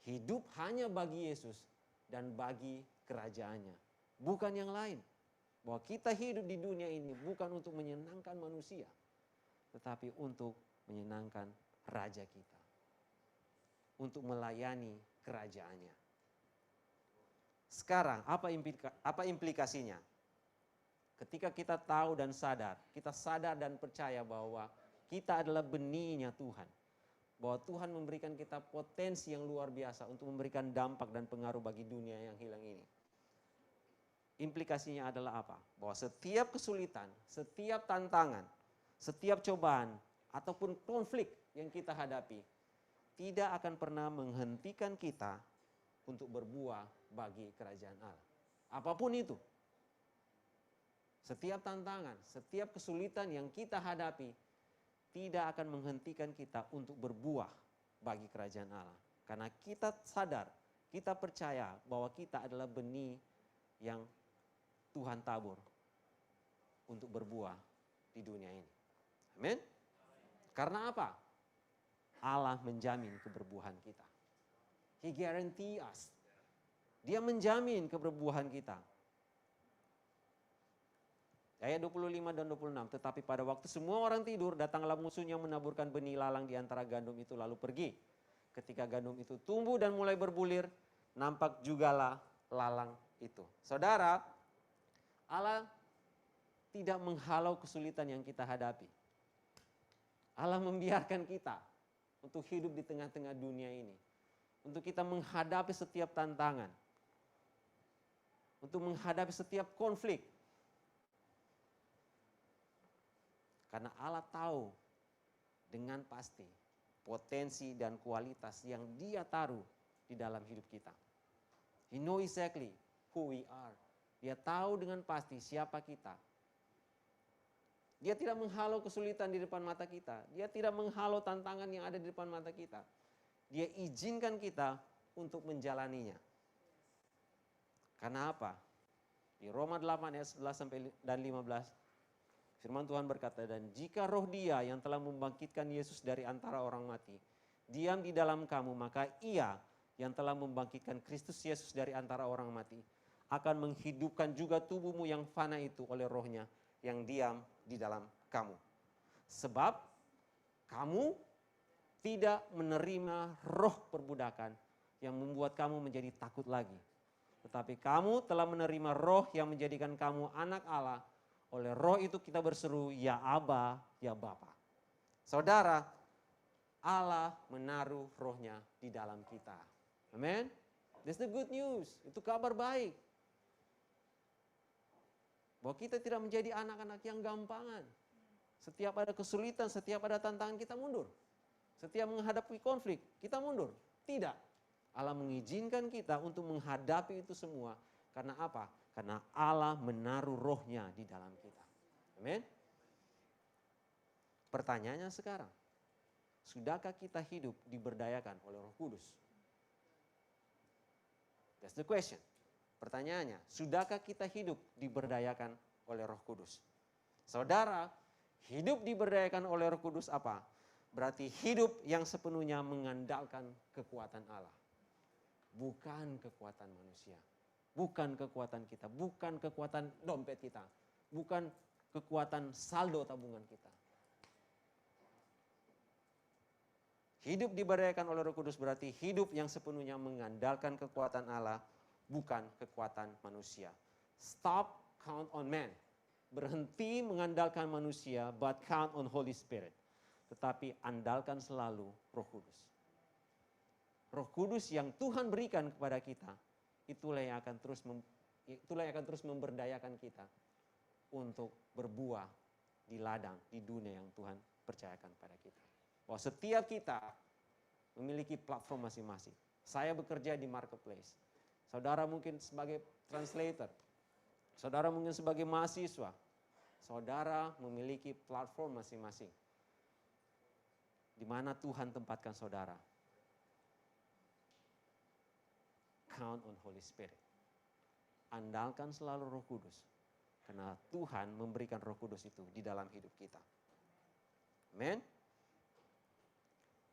Hidup hanya bagi Yesus dan bagi kerajaannya, bukan yang lain. Bahwa kita hidup di dunia ini bukan untuk menyenangkan manusia, tetapi untuk menyenangkan Raja kita. Untuk melayani kerajaannya. Sekarang, apa implikasinya? Ketika kita tahu dan sadar, kita sadar dan percaya bahwa kita adalah benihnya Tuhan. Bahwa Tuhan memberikan kita potensi yang luar biasa untuk memberikan dampak dan pengaruh bagi dunia yang hilang ini. Implikasinya adalah apa? Bahwa setiap kesulitan, setiap tantangan, setiap cobaan, ataupun konflik yang kita hadapi, tidak akan pernah menghentikan kita untuk berbuah bagi kerajaan Allah. Apapun itu. Setiap tantangan, setiap kesulitan yang kita hadapi, tidak akan menghentikan kita untuk berbuah bagi kerajaan Allah. Karena kita sadar, kita percaya bahwa kita adalah benih yang Tuhan tabur untuk berbuah di dunia ini. Amin. Karena apa? Allah menjamin keberbuahan kita. He guarantee us. Dia menjamin keberbuahan kita. Ayat 25 dan 26. Tetapi pada waktu semua orang tidur, datanglah musuh yang menaburkan benih lalang di antara gandum itu lalu pergi. Ketika gandum itu tumbuh dan mulai berbulir, nampak jugalah lalang itu. Saudara, Allah tidak menghalau kesulitan yang kita hadapi. Allah membiarkan kita untuk hidup di tengah-tengah dunia ini. Untuk kita menghadapi setiap tantangan. Untuk menghadapi setiap konflik. Karena Allah tahu dengan pasti potensi dan kualitas yang Dia taruh di dalam hidup kita. He know exactly who we are. Dia tahu dengan pasti siapa kita. Dia tidak menghalau kesulitan di depan mata kita. Dia tidak menghalau tantangan yang ada di depan mata kita. Dia izinkan kita untuk menjalaninya. Karena apa? Di Roma 8 ayat 11 sampai dan 15, firman Tuhan berkata, dan jika roh Dia yang telah membangkitkan Yesus dari antara orang mati, diam di dalam kamu, maka Ia yang telah membangkitkan Kristus Yesus dari antara orang mati, akan menghidupkan juga tubuhmu yang fana itu oleh rohnya yang diam di dalam kamu. Sebab kamu tidak menerima roh perbudakan yang membuat kamu menjadi takut lagi. Tetapi kamu telah menerima roh yang menjadikan kamu anak Allah. Oleh roh itu kita berseru, ya Aba, ya Bapa. Saudara, Allah menaruh rohnya di dalam kita. Amen. That's the good news. Itu kabar baik. Bahwa kita tidak menjadi anak-anak yang gampangan. Setiap ada kesulitan, setiap ada tantangan kita mundur. Setiap menghadapi konflik, kita mundur. Tidak. Allah mengizinkan kita untuk menghadapi itu semua. Karena apa? Karena Allah menaruh rohnya di dalam kita. Amin. Pertanyaannya sekarang. Sudahkah kita hidup diberdayakan oleh Roh Kudus? That's the question. Pertanyaannya, sudahkah kita hidup diberdayakan oleh Roh Kudus? Saudara, hidup diberdayakan oleh Roh Kudus apa? Berarti hidup yang sepenuhnya mengandalkan kekuatan Allah. Bukan kekuatan manusia. Bukan kekuatan kita. Bukan kekuatan dompet kita. Bukan kekuatan saldo tabungan kita. Hidup diberdayakan oleh Roh Kudus berarti hidup yang sepenuhnya mengandalkan kekuatan Allah, bukan kekuatan manusia. Stop count on man. Berhenti mengandalkan manusia, but count on Holy Spirit. Tetapi andalkan selalu Roh Kudus. Roh Kudus yang Tuhan berikan kepada kita, itulah yang akan terus memberdayakan kita untuk berbuah di ladang, di dunia yang Tuhan percayakan pada kita. Bahwa setiap kita memiliki platform masing-masing. Saya bekerja di marketplace. Saudara mungkin sebagai translator. Saudara mungkin sebagai mahasiswa. Saudara memiliki platform masing-masing. Di mana Tuhan tempatkan saudara. Count on Holy Spirit. Andalkan selalu Roh Kudus. Karena Tuhan memberikan Roh Kudus itu di dalam hidup kita. Amen.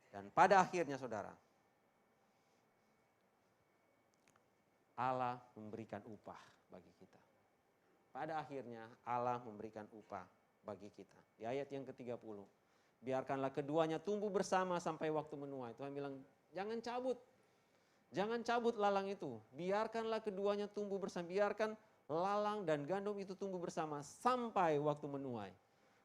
Dan pada akhirnya saudara, Allah memberikan upah bagi kita. Pada akhirnya Allah memberikan upah bagi kita. Di ayat yang ke-30. Biarkanlah keduanya tumbuh bersama sampai waktu menuai. Tuhan bilang, jangan cabut. Jangan cabut lalang itu. Biarkanlah keduanya tumbuh bersama. Biarkan lalang dan gandum itu tumbuh bersama sampai waktu menuai.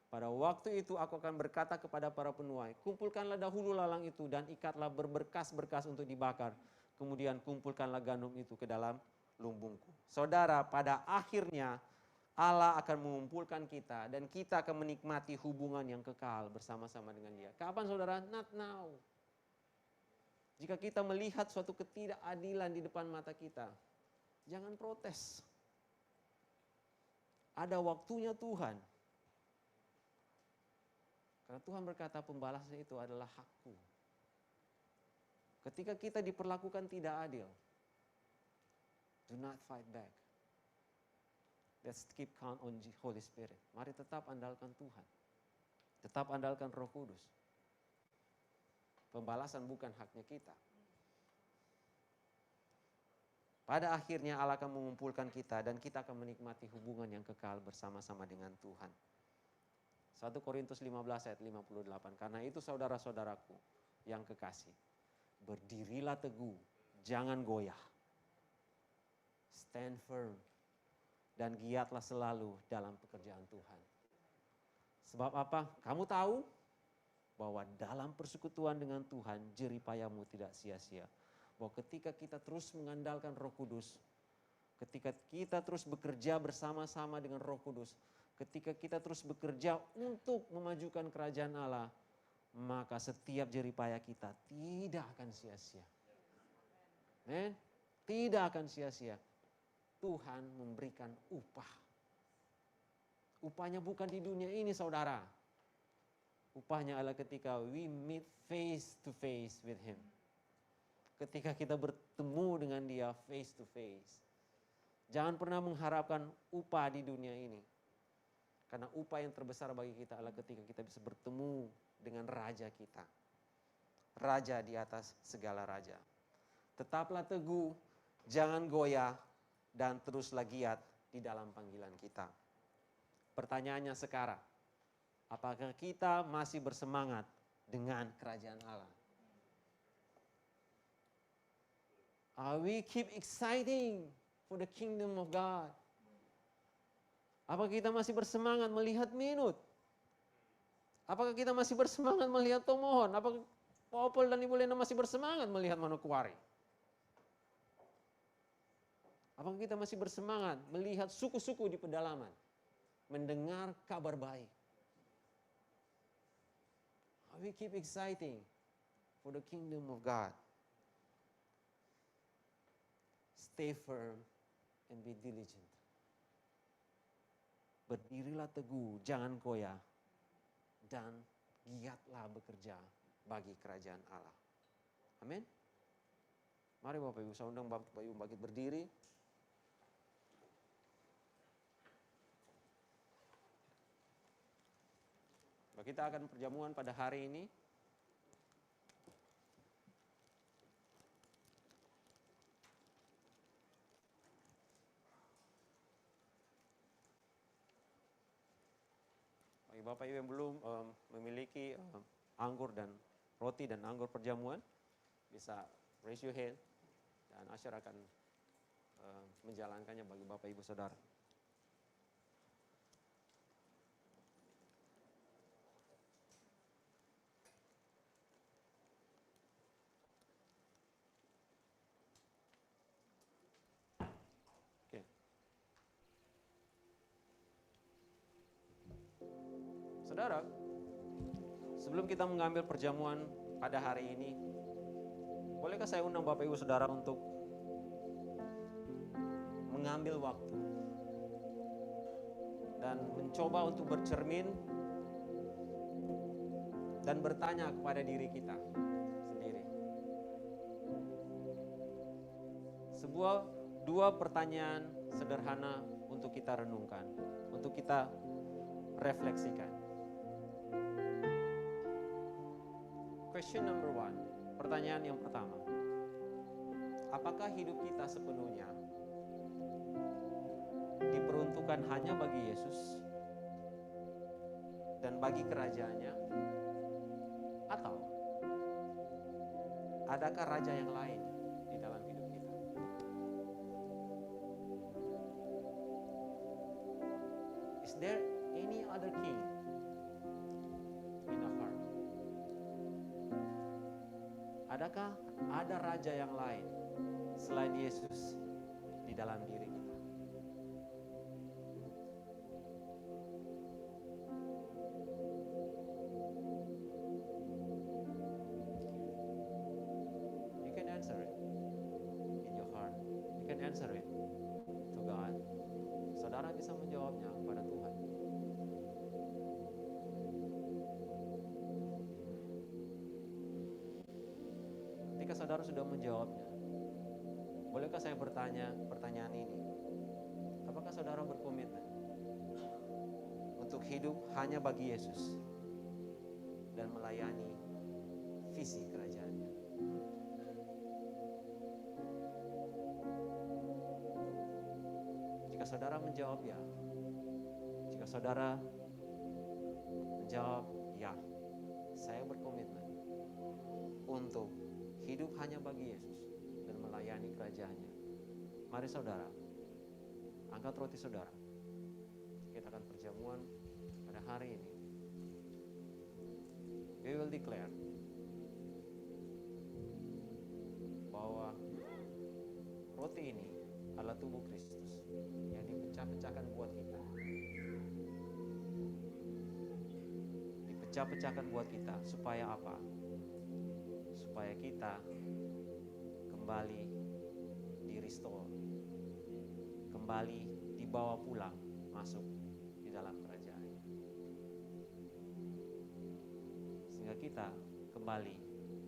Pada waktu itu aku akan berkata kepada para penuai, kumpulkanlah dahulu lalang itu dan ikatlah berberkas-berkas untuk dibakar. Kemudian kumpulkanlah gandum itu ke dalam lumbungku. Saudara, pada akhirnya Allah akan mengumpulkan kita dan kita akan menikmati hubungan yang kekal bersama-sama dengan Dia. Kapan saudara? Not now. Jika kita melihat suatu ketidakadilan di depan mata kita, jangan protes. Ada waktunya Tuhan. Karena Tuhan berkata pembalasan itu adalah hakku. Ketika kita diperlakukan tidak adil, do not fight back. Let's keep count on the Holy Spirit. Mari tetap andalkan Tuhan. Tetap andalkan Roh Kudus. Pembalasan bukan haknya kita. Pada akhirnya Allah akan mengumpulkan kita dan kita akan menikmati hubungan yang kekal bersama-sama dengan Tuhan. 1 Korintus 15 ayat 58. Karena itu saudara-saudaraku yang kekasih, berdirilah teguh, jangan goyah. Stand firm dan giatlah selalu dalam pekerjaan Tuhan. Sebab apa? Kamu tahu bahwa dalam persekutuan dengan Tuhan jeripayamu tidak sia-sia. Bahwa ketika kita terus mengandalkan Roh Kudus, ketika kita terus bekerja bersama-sama dengan Roh Kudus, ketika kita terus bekerja untuk memajukan kerajaan Allah, maka setiap jeripaya kita tidak akan sia-sia. Tidak akan sia-sia. Tuhan memberikan upah. Upahnya bukan di dunia ini saudara. Upahnya adalah ketika we meet face to face with Him. Ketika kita bertemu dengan Dia face to face. Jangan pernah mengharapkan upah di dunia ini. Karena upah yang terbesar bagi kita adalah ketika kita bisa bertemu dengan Raja kita. Raja di atas segala raja. Tetaplah teguh, jangan goyah, dan teruslah giat di dalam panggilan kita. Pertanyaannya sekarang, apakah kita masih bersemangat dengan kerajaan Allah? Are we keep exciting for the kingdom of God? Apakah kita masih bersemangat melihat Minut? Apakah kita masih bersemangat melihat Tomohon? Apakah Popol dan Ibu Lena masih bersemangat melihat Manokwari? Apakah kita masih bersemangat melihat suku-suku di pedalaman? Mendengar kabar baik? We keep exciting for the kingdom of God. Stay firm and be diligent. Berdirilah teguh, jangan goyah. Dan giatlah bekerja bagi kerajaan Allah. Amin. Mari Bapak Ibu, saya undang Bapak Ibu bangkit berdiri. Kita akan perjamuan pada hari ini. Bagi Bapak Ibu yang belum memiliki anggur dan roti dan anggur perjamuan, bisa raise your hand dan Asher akan menjalankannya bagi Bapak Ibu Saudara. Saudara, sebelum kita mengambil perjamuan pada hari ini, Bolehkah saya undang Bapak Ibu Saudara untuk mengambil waktu dan mencoba untuk bercermin dan bertanya kepada diri kita sendiri. Dua pertanyaan sederhana untuk kita renungkan, untuk kita refleksikan. Question number one, pertanyaan yang pertama. Apakah hidup kita sepenuhnya diperuntukkan hanya bagi Yesus dan bagi kerajaannya? Atau adakah raja yang lain di dalam hidup kita? Is there any other king in our heart? Adakah ada raja yang lain selain Yesus di dalam diri kita? You can answer it in your heart. You can answer it to God. Saudara bisa menjawabnya kepada Tuhan. Ketika saudara sudah menjawabnya, bolehkah saya bertanya pertanyaan ini? Apakah saudara berkomitmen untuk hidup hanya bagi Yesus dan melayani visi kerajaannya? Jika saudara menjawab ya, jika saudara menjawab ya, saya berkomitmen untuk hidup hanya bagi Yesus dan melayani kerajaannya. Mari saudara, angkat roti saudara. Kita akan perjamuan pada hari ini. We will declare bahwa roti ini adalah tubuh Kristus yang dipecah-pecahkan buat kita. Dipecah-pecahkan buat kita supaya apa? Supaya kita kembali di-restore, kembali dibawa pulang masuk di dalam kerajaan, sehingga kita kembali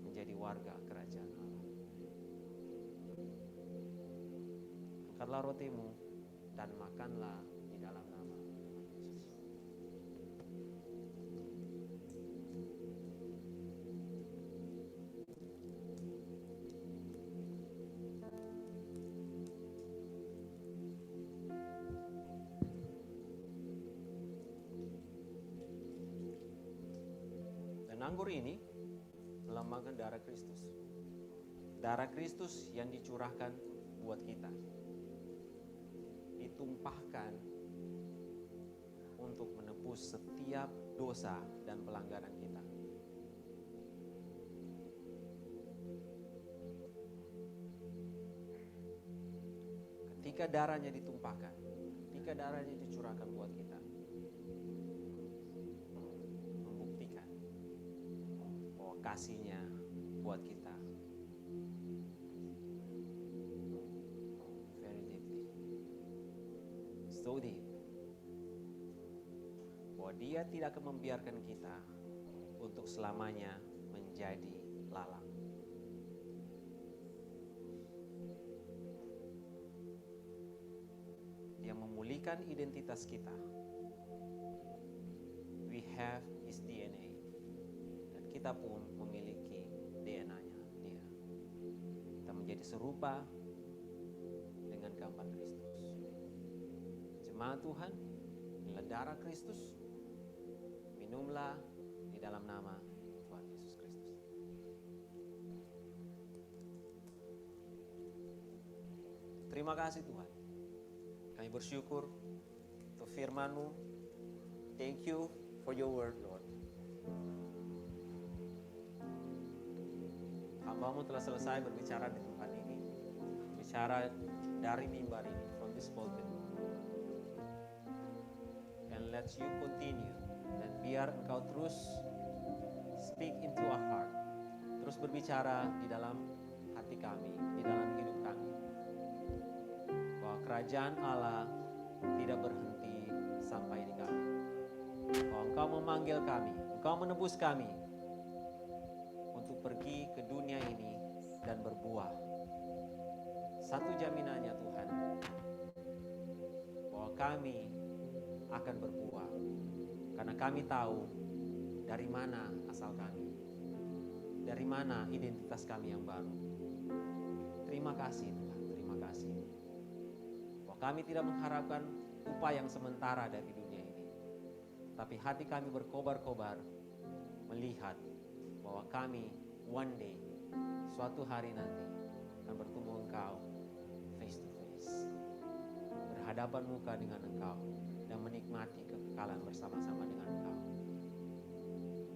menjadi warga kerajaan Allah. Angkatlah rotimu dan makanlah di dalam nama Yesus. Dan anggur ini melambangkan darah Kristus. Darah Kristus yang dicurahkan buat kita, ditumpahkan untuk menebus setiap dosa dan pelanggaran kita. Ketika darahnya ditumpahkan, ketika darahnya dicurahkan buat kita, membuktikan bahwa kasihnya buat kita very deeply, so deep, bahwa dia tidak akan membiarkan kita untuk selamanya menjadi lalang. Dia memulihkan identitas kita. We have his DNA. Dan kita pun memiliki DNA-nya dia. Kita menjadi serupa dengan gambar Kristus. Jemaat Tuhan, inilah darah Kristus. Minumlah di dalam nama Tuhan Yesus Kristus. Terima kasih Tuhan. Kami bersyukur untuk firman-Mu. Thank you for your word, Lord. Hamba-Mu telah selesai berbicara di tempat ini. Bicara dari mimbar ini, from this pulpit. And let you continue. Dan biar Engkau terus speak into our heart. Terus berbicara di dalam hati kami, di dalam hidup kami. Bahwa kerajaan Allah tidak berhenti sampai di kami. Bahwa Engkau memanggil kami, Engkau menebus kami untuk pergi ke dunia ini dan berbuah. Satu jaminannya Tuhan, bahwa kami akan berbuah. Karena kami tahu dari mana asal kami. Dari mana identitas kami yang baru. Terima kasih Tuhan, terima kasih. Bahwa kami tidak mengharapkan upah yang sementara dari dunia ini. Tapi hati kami berkobar-kobar melihat bahwa kami one day, suatu hari nanti akan bertemu Engkau face to face. Berhadapan muka dengan Engkau dan menikmati kekekalan bersama-sama dengan Engkau.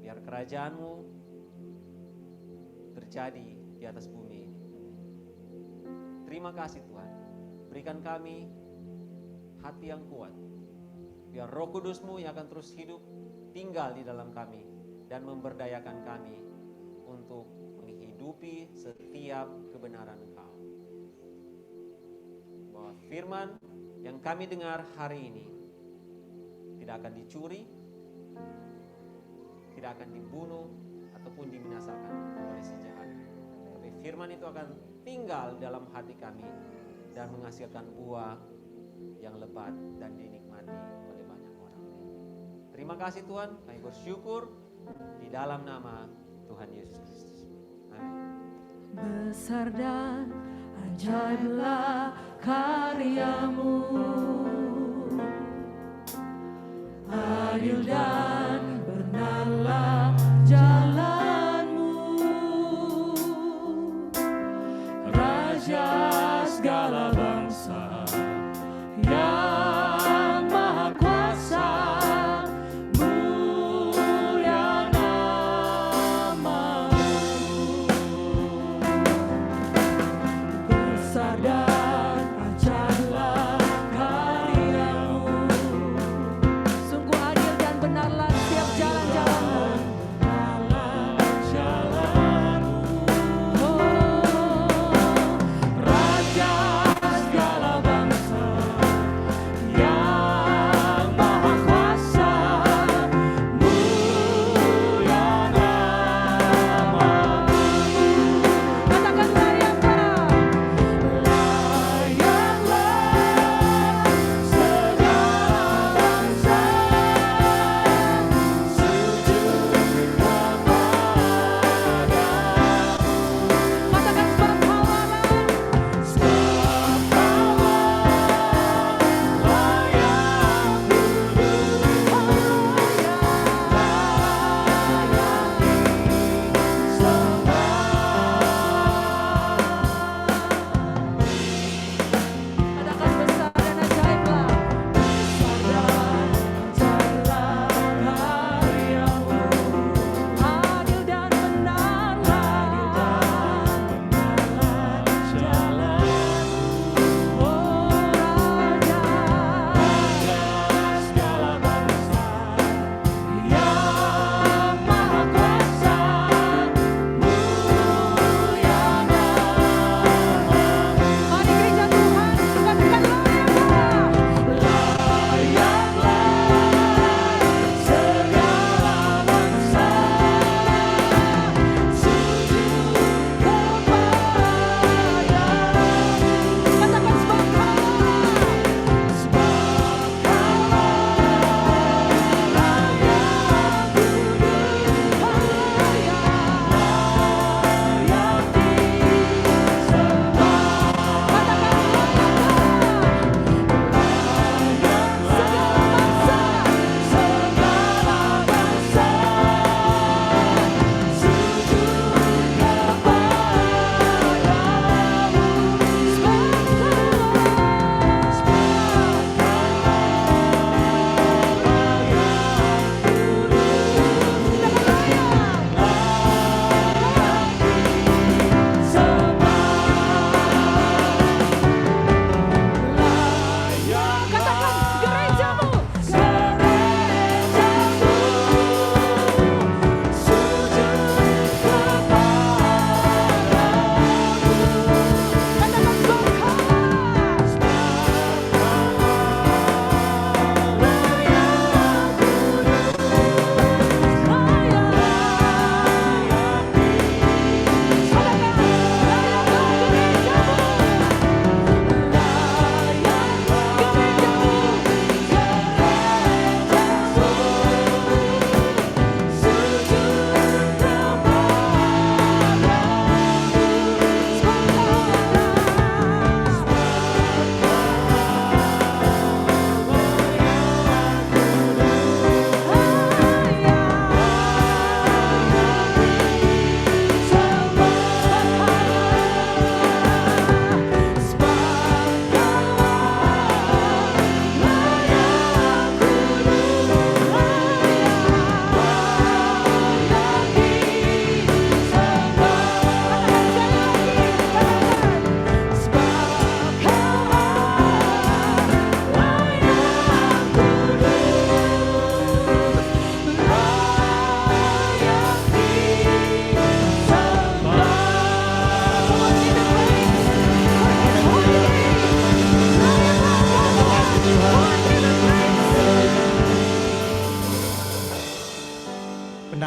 Biar kerajaan-Mu terjadi di atas bumi ini. Terima kasih Tuhan. Berikan kami hati yang kuat. Biar Roh Kudus-Mu yang akan terus hidup tinggal di dalam kami dan memberdayakan kami untuk menghidupi setiap kebenaran Engkau. Bahwa firman yang kami dengar hari ini tidak akan dicuri, tidak akan dibunuh ataupun dibinasakan oleh si jahat. Tapi firman itu akan tinggal dalam hati kami dan menghasilkan buah yang lebat dan dinikmati oleh banyak orang. Terima kasih Tuhan, kami bersyukur di dalam nama Tuhan Yesus Kristus. Amin. Besar dan ajaiblah karya-Mu, adil dan benarlah jalan-Mu, Raja segala bangsa yang maha kuasa, mulia nama-Mu. besar dan ajaiblah karya-Mu, sungguh adil dan benar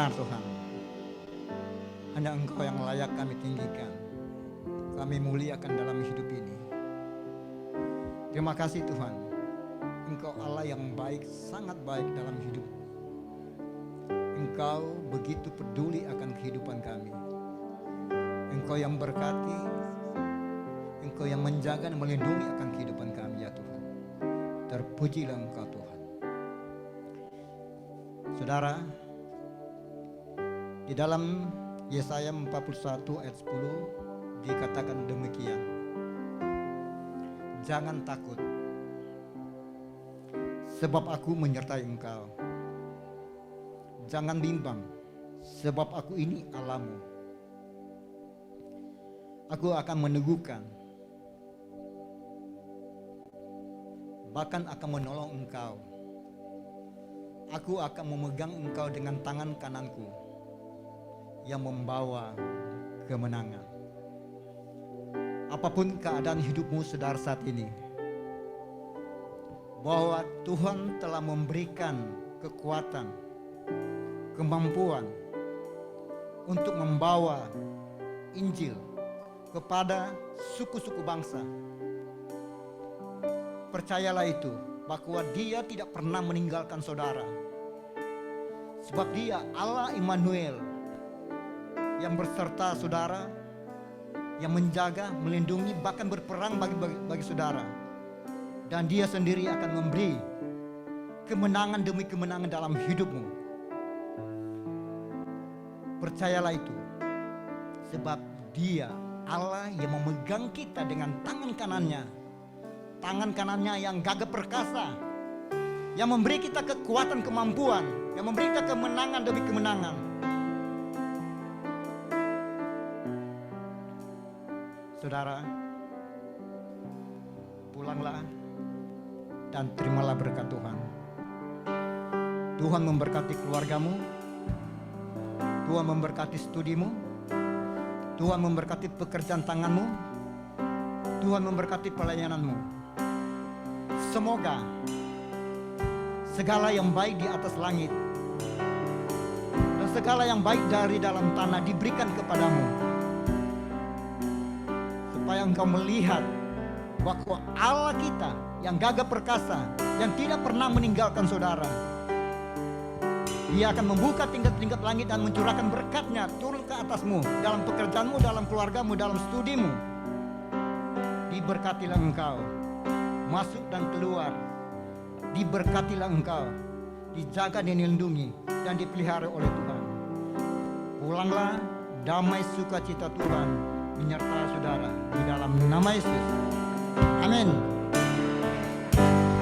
benar Tuhan. Hanya Engkau yang layak kami tinggikan. Kami muliakan dalam hidup ini. Terima kasih Tuhan. Engkau Allah yang baik, sangat baik dalam hidup. Engkau begitu peduli akan kehidupan kami. Engkau yang berkati, Engkau yang menjaga dan melindungi akan kehidupan kami ya Tuhan. Terpujilah Engkau Tuhan. Saudara, di dalam Yesaya 41 ayat 10 dikatakan demikian. Jangan takut, sebab aku menyertai engkau. Jangan bimbang, sebab aku ini Allahmu. Aku akan meneguhkan, bahkan akan menolong engkau. Aku akan memegang engkau dengan tangan kananku yang membawa kemenangan. Apapun keadaan hidupmu saudara saat ini, bahwa Tuhan telah memberikan kekuatan, kemampuan untuk membawa Injil kepada suku-suku bangsa. Percayalah itu, bahwa Dia tidak pernah meninggalkan saudara. Sebab Dia Allah Immanuel yang berserta saudara, yang menjaga, melindungi, bahkan berperang bagi saudara. Dan Dia sendiri akan memberi kemenangan demi kemenangan dalam hidupmu. Percayalah itu, sebab Dia Allah yang memegang kita dengan tangan kanannya yang gagah perkasa, yang memberi kita kekuatan, kemampuan, yang memberi kita kemenangan demi kemenangan. Saudara, pulanglah dan terimalah berkat Tuhan. Tuhan memberkati keluargamu, Tuhan memberkati studimu, Tuhan memberkati pekerjaan tanganmu, Tuhan memberkati pelayananmu. Semoga segala yang baik di atas langit dan segala yang baik dari dalam tanah diberikan kepadamu, supaya engkau melihat bahwa Allah kita yang gagah perkasa, yang tidak pernah meninggalkan saudara, Dia akan membuka tingkat-tingkat langit dan mencurahkan berkat-Nya turun ke atasmu, dalam pekerjaanmu, dalam keluargamu, dalam studimu. Diberkatilah engkau masuk dan keluar. Diberkatilah engkau, dijaga dan dilindungi dan dipelihara oleh Tuhan. Pulanglah, damai sukacita Tuhan menyertai saudara di dalam nama Yesus. Amin.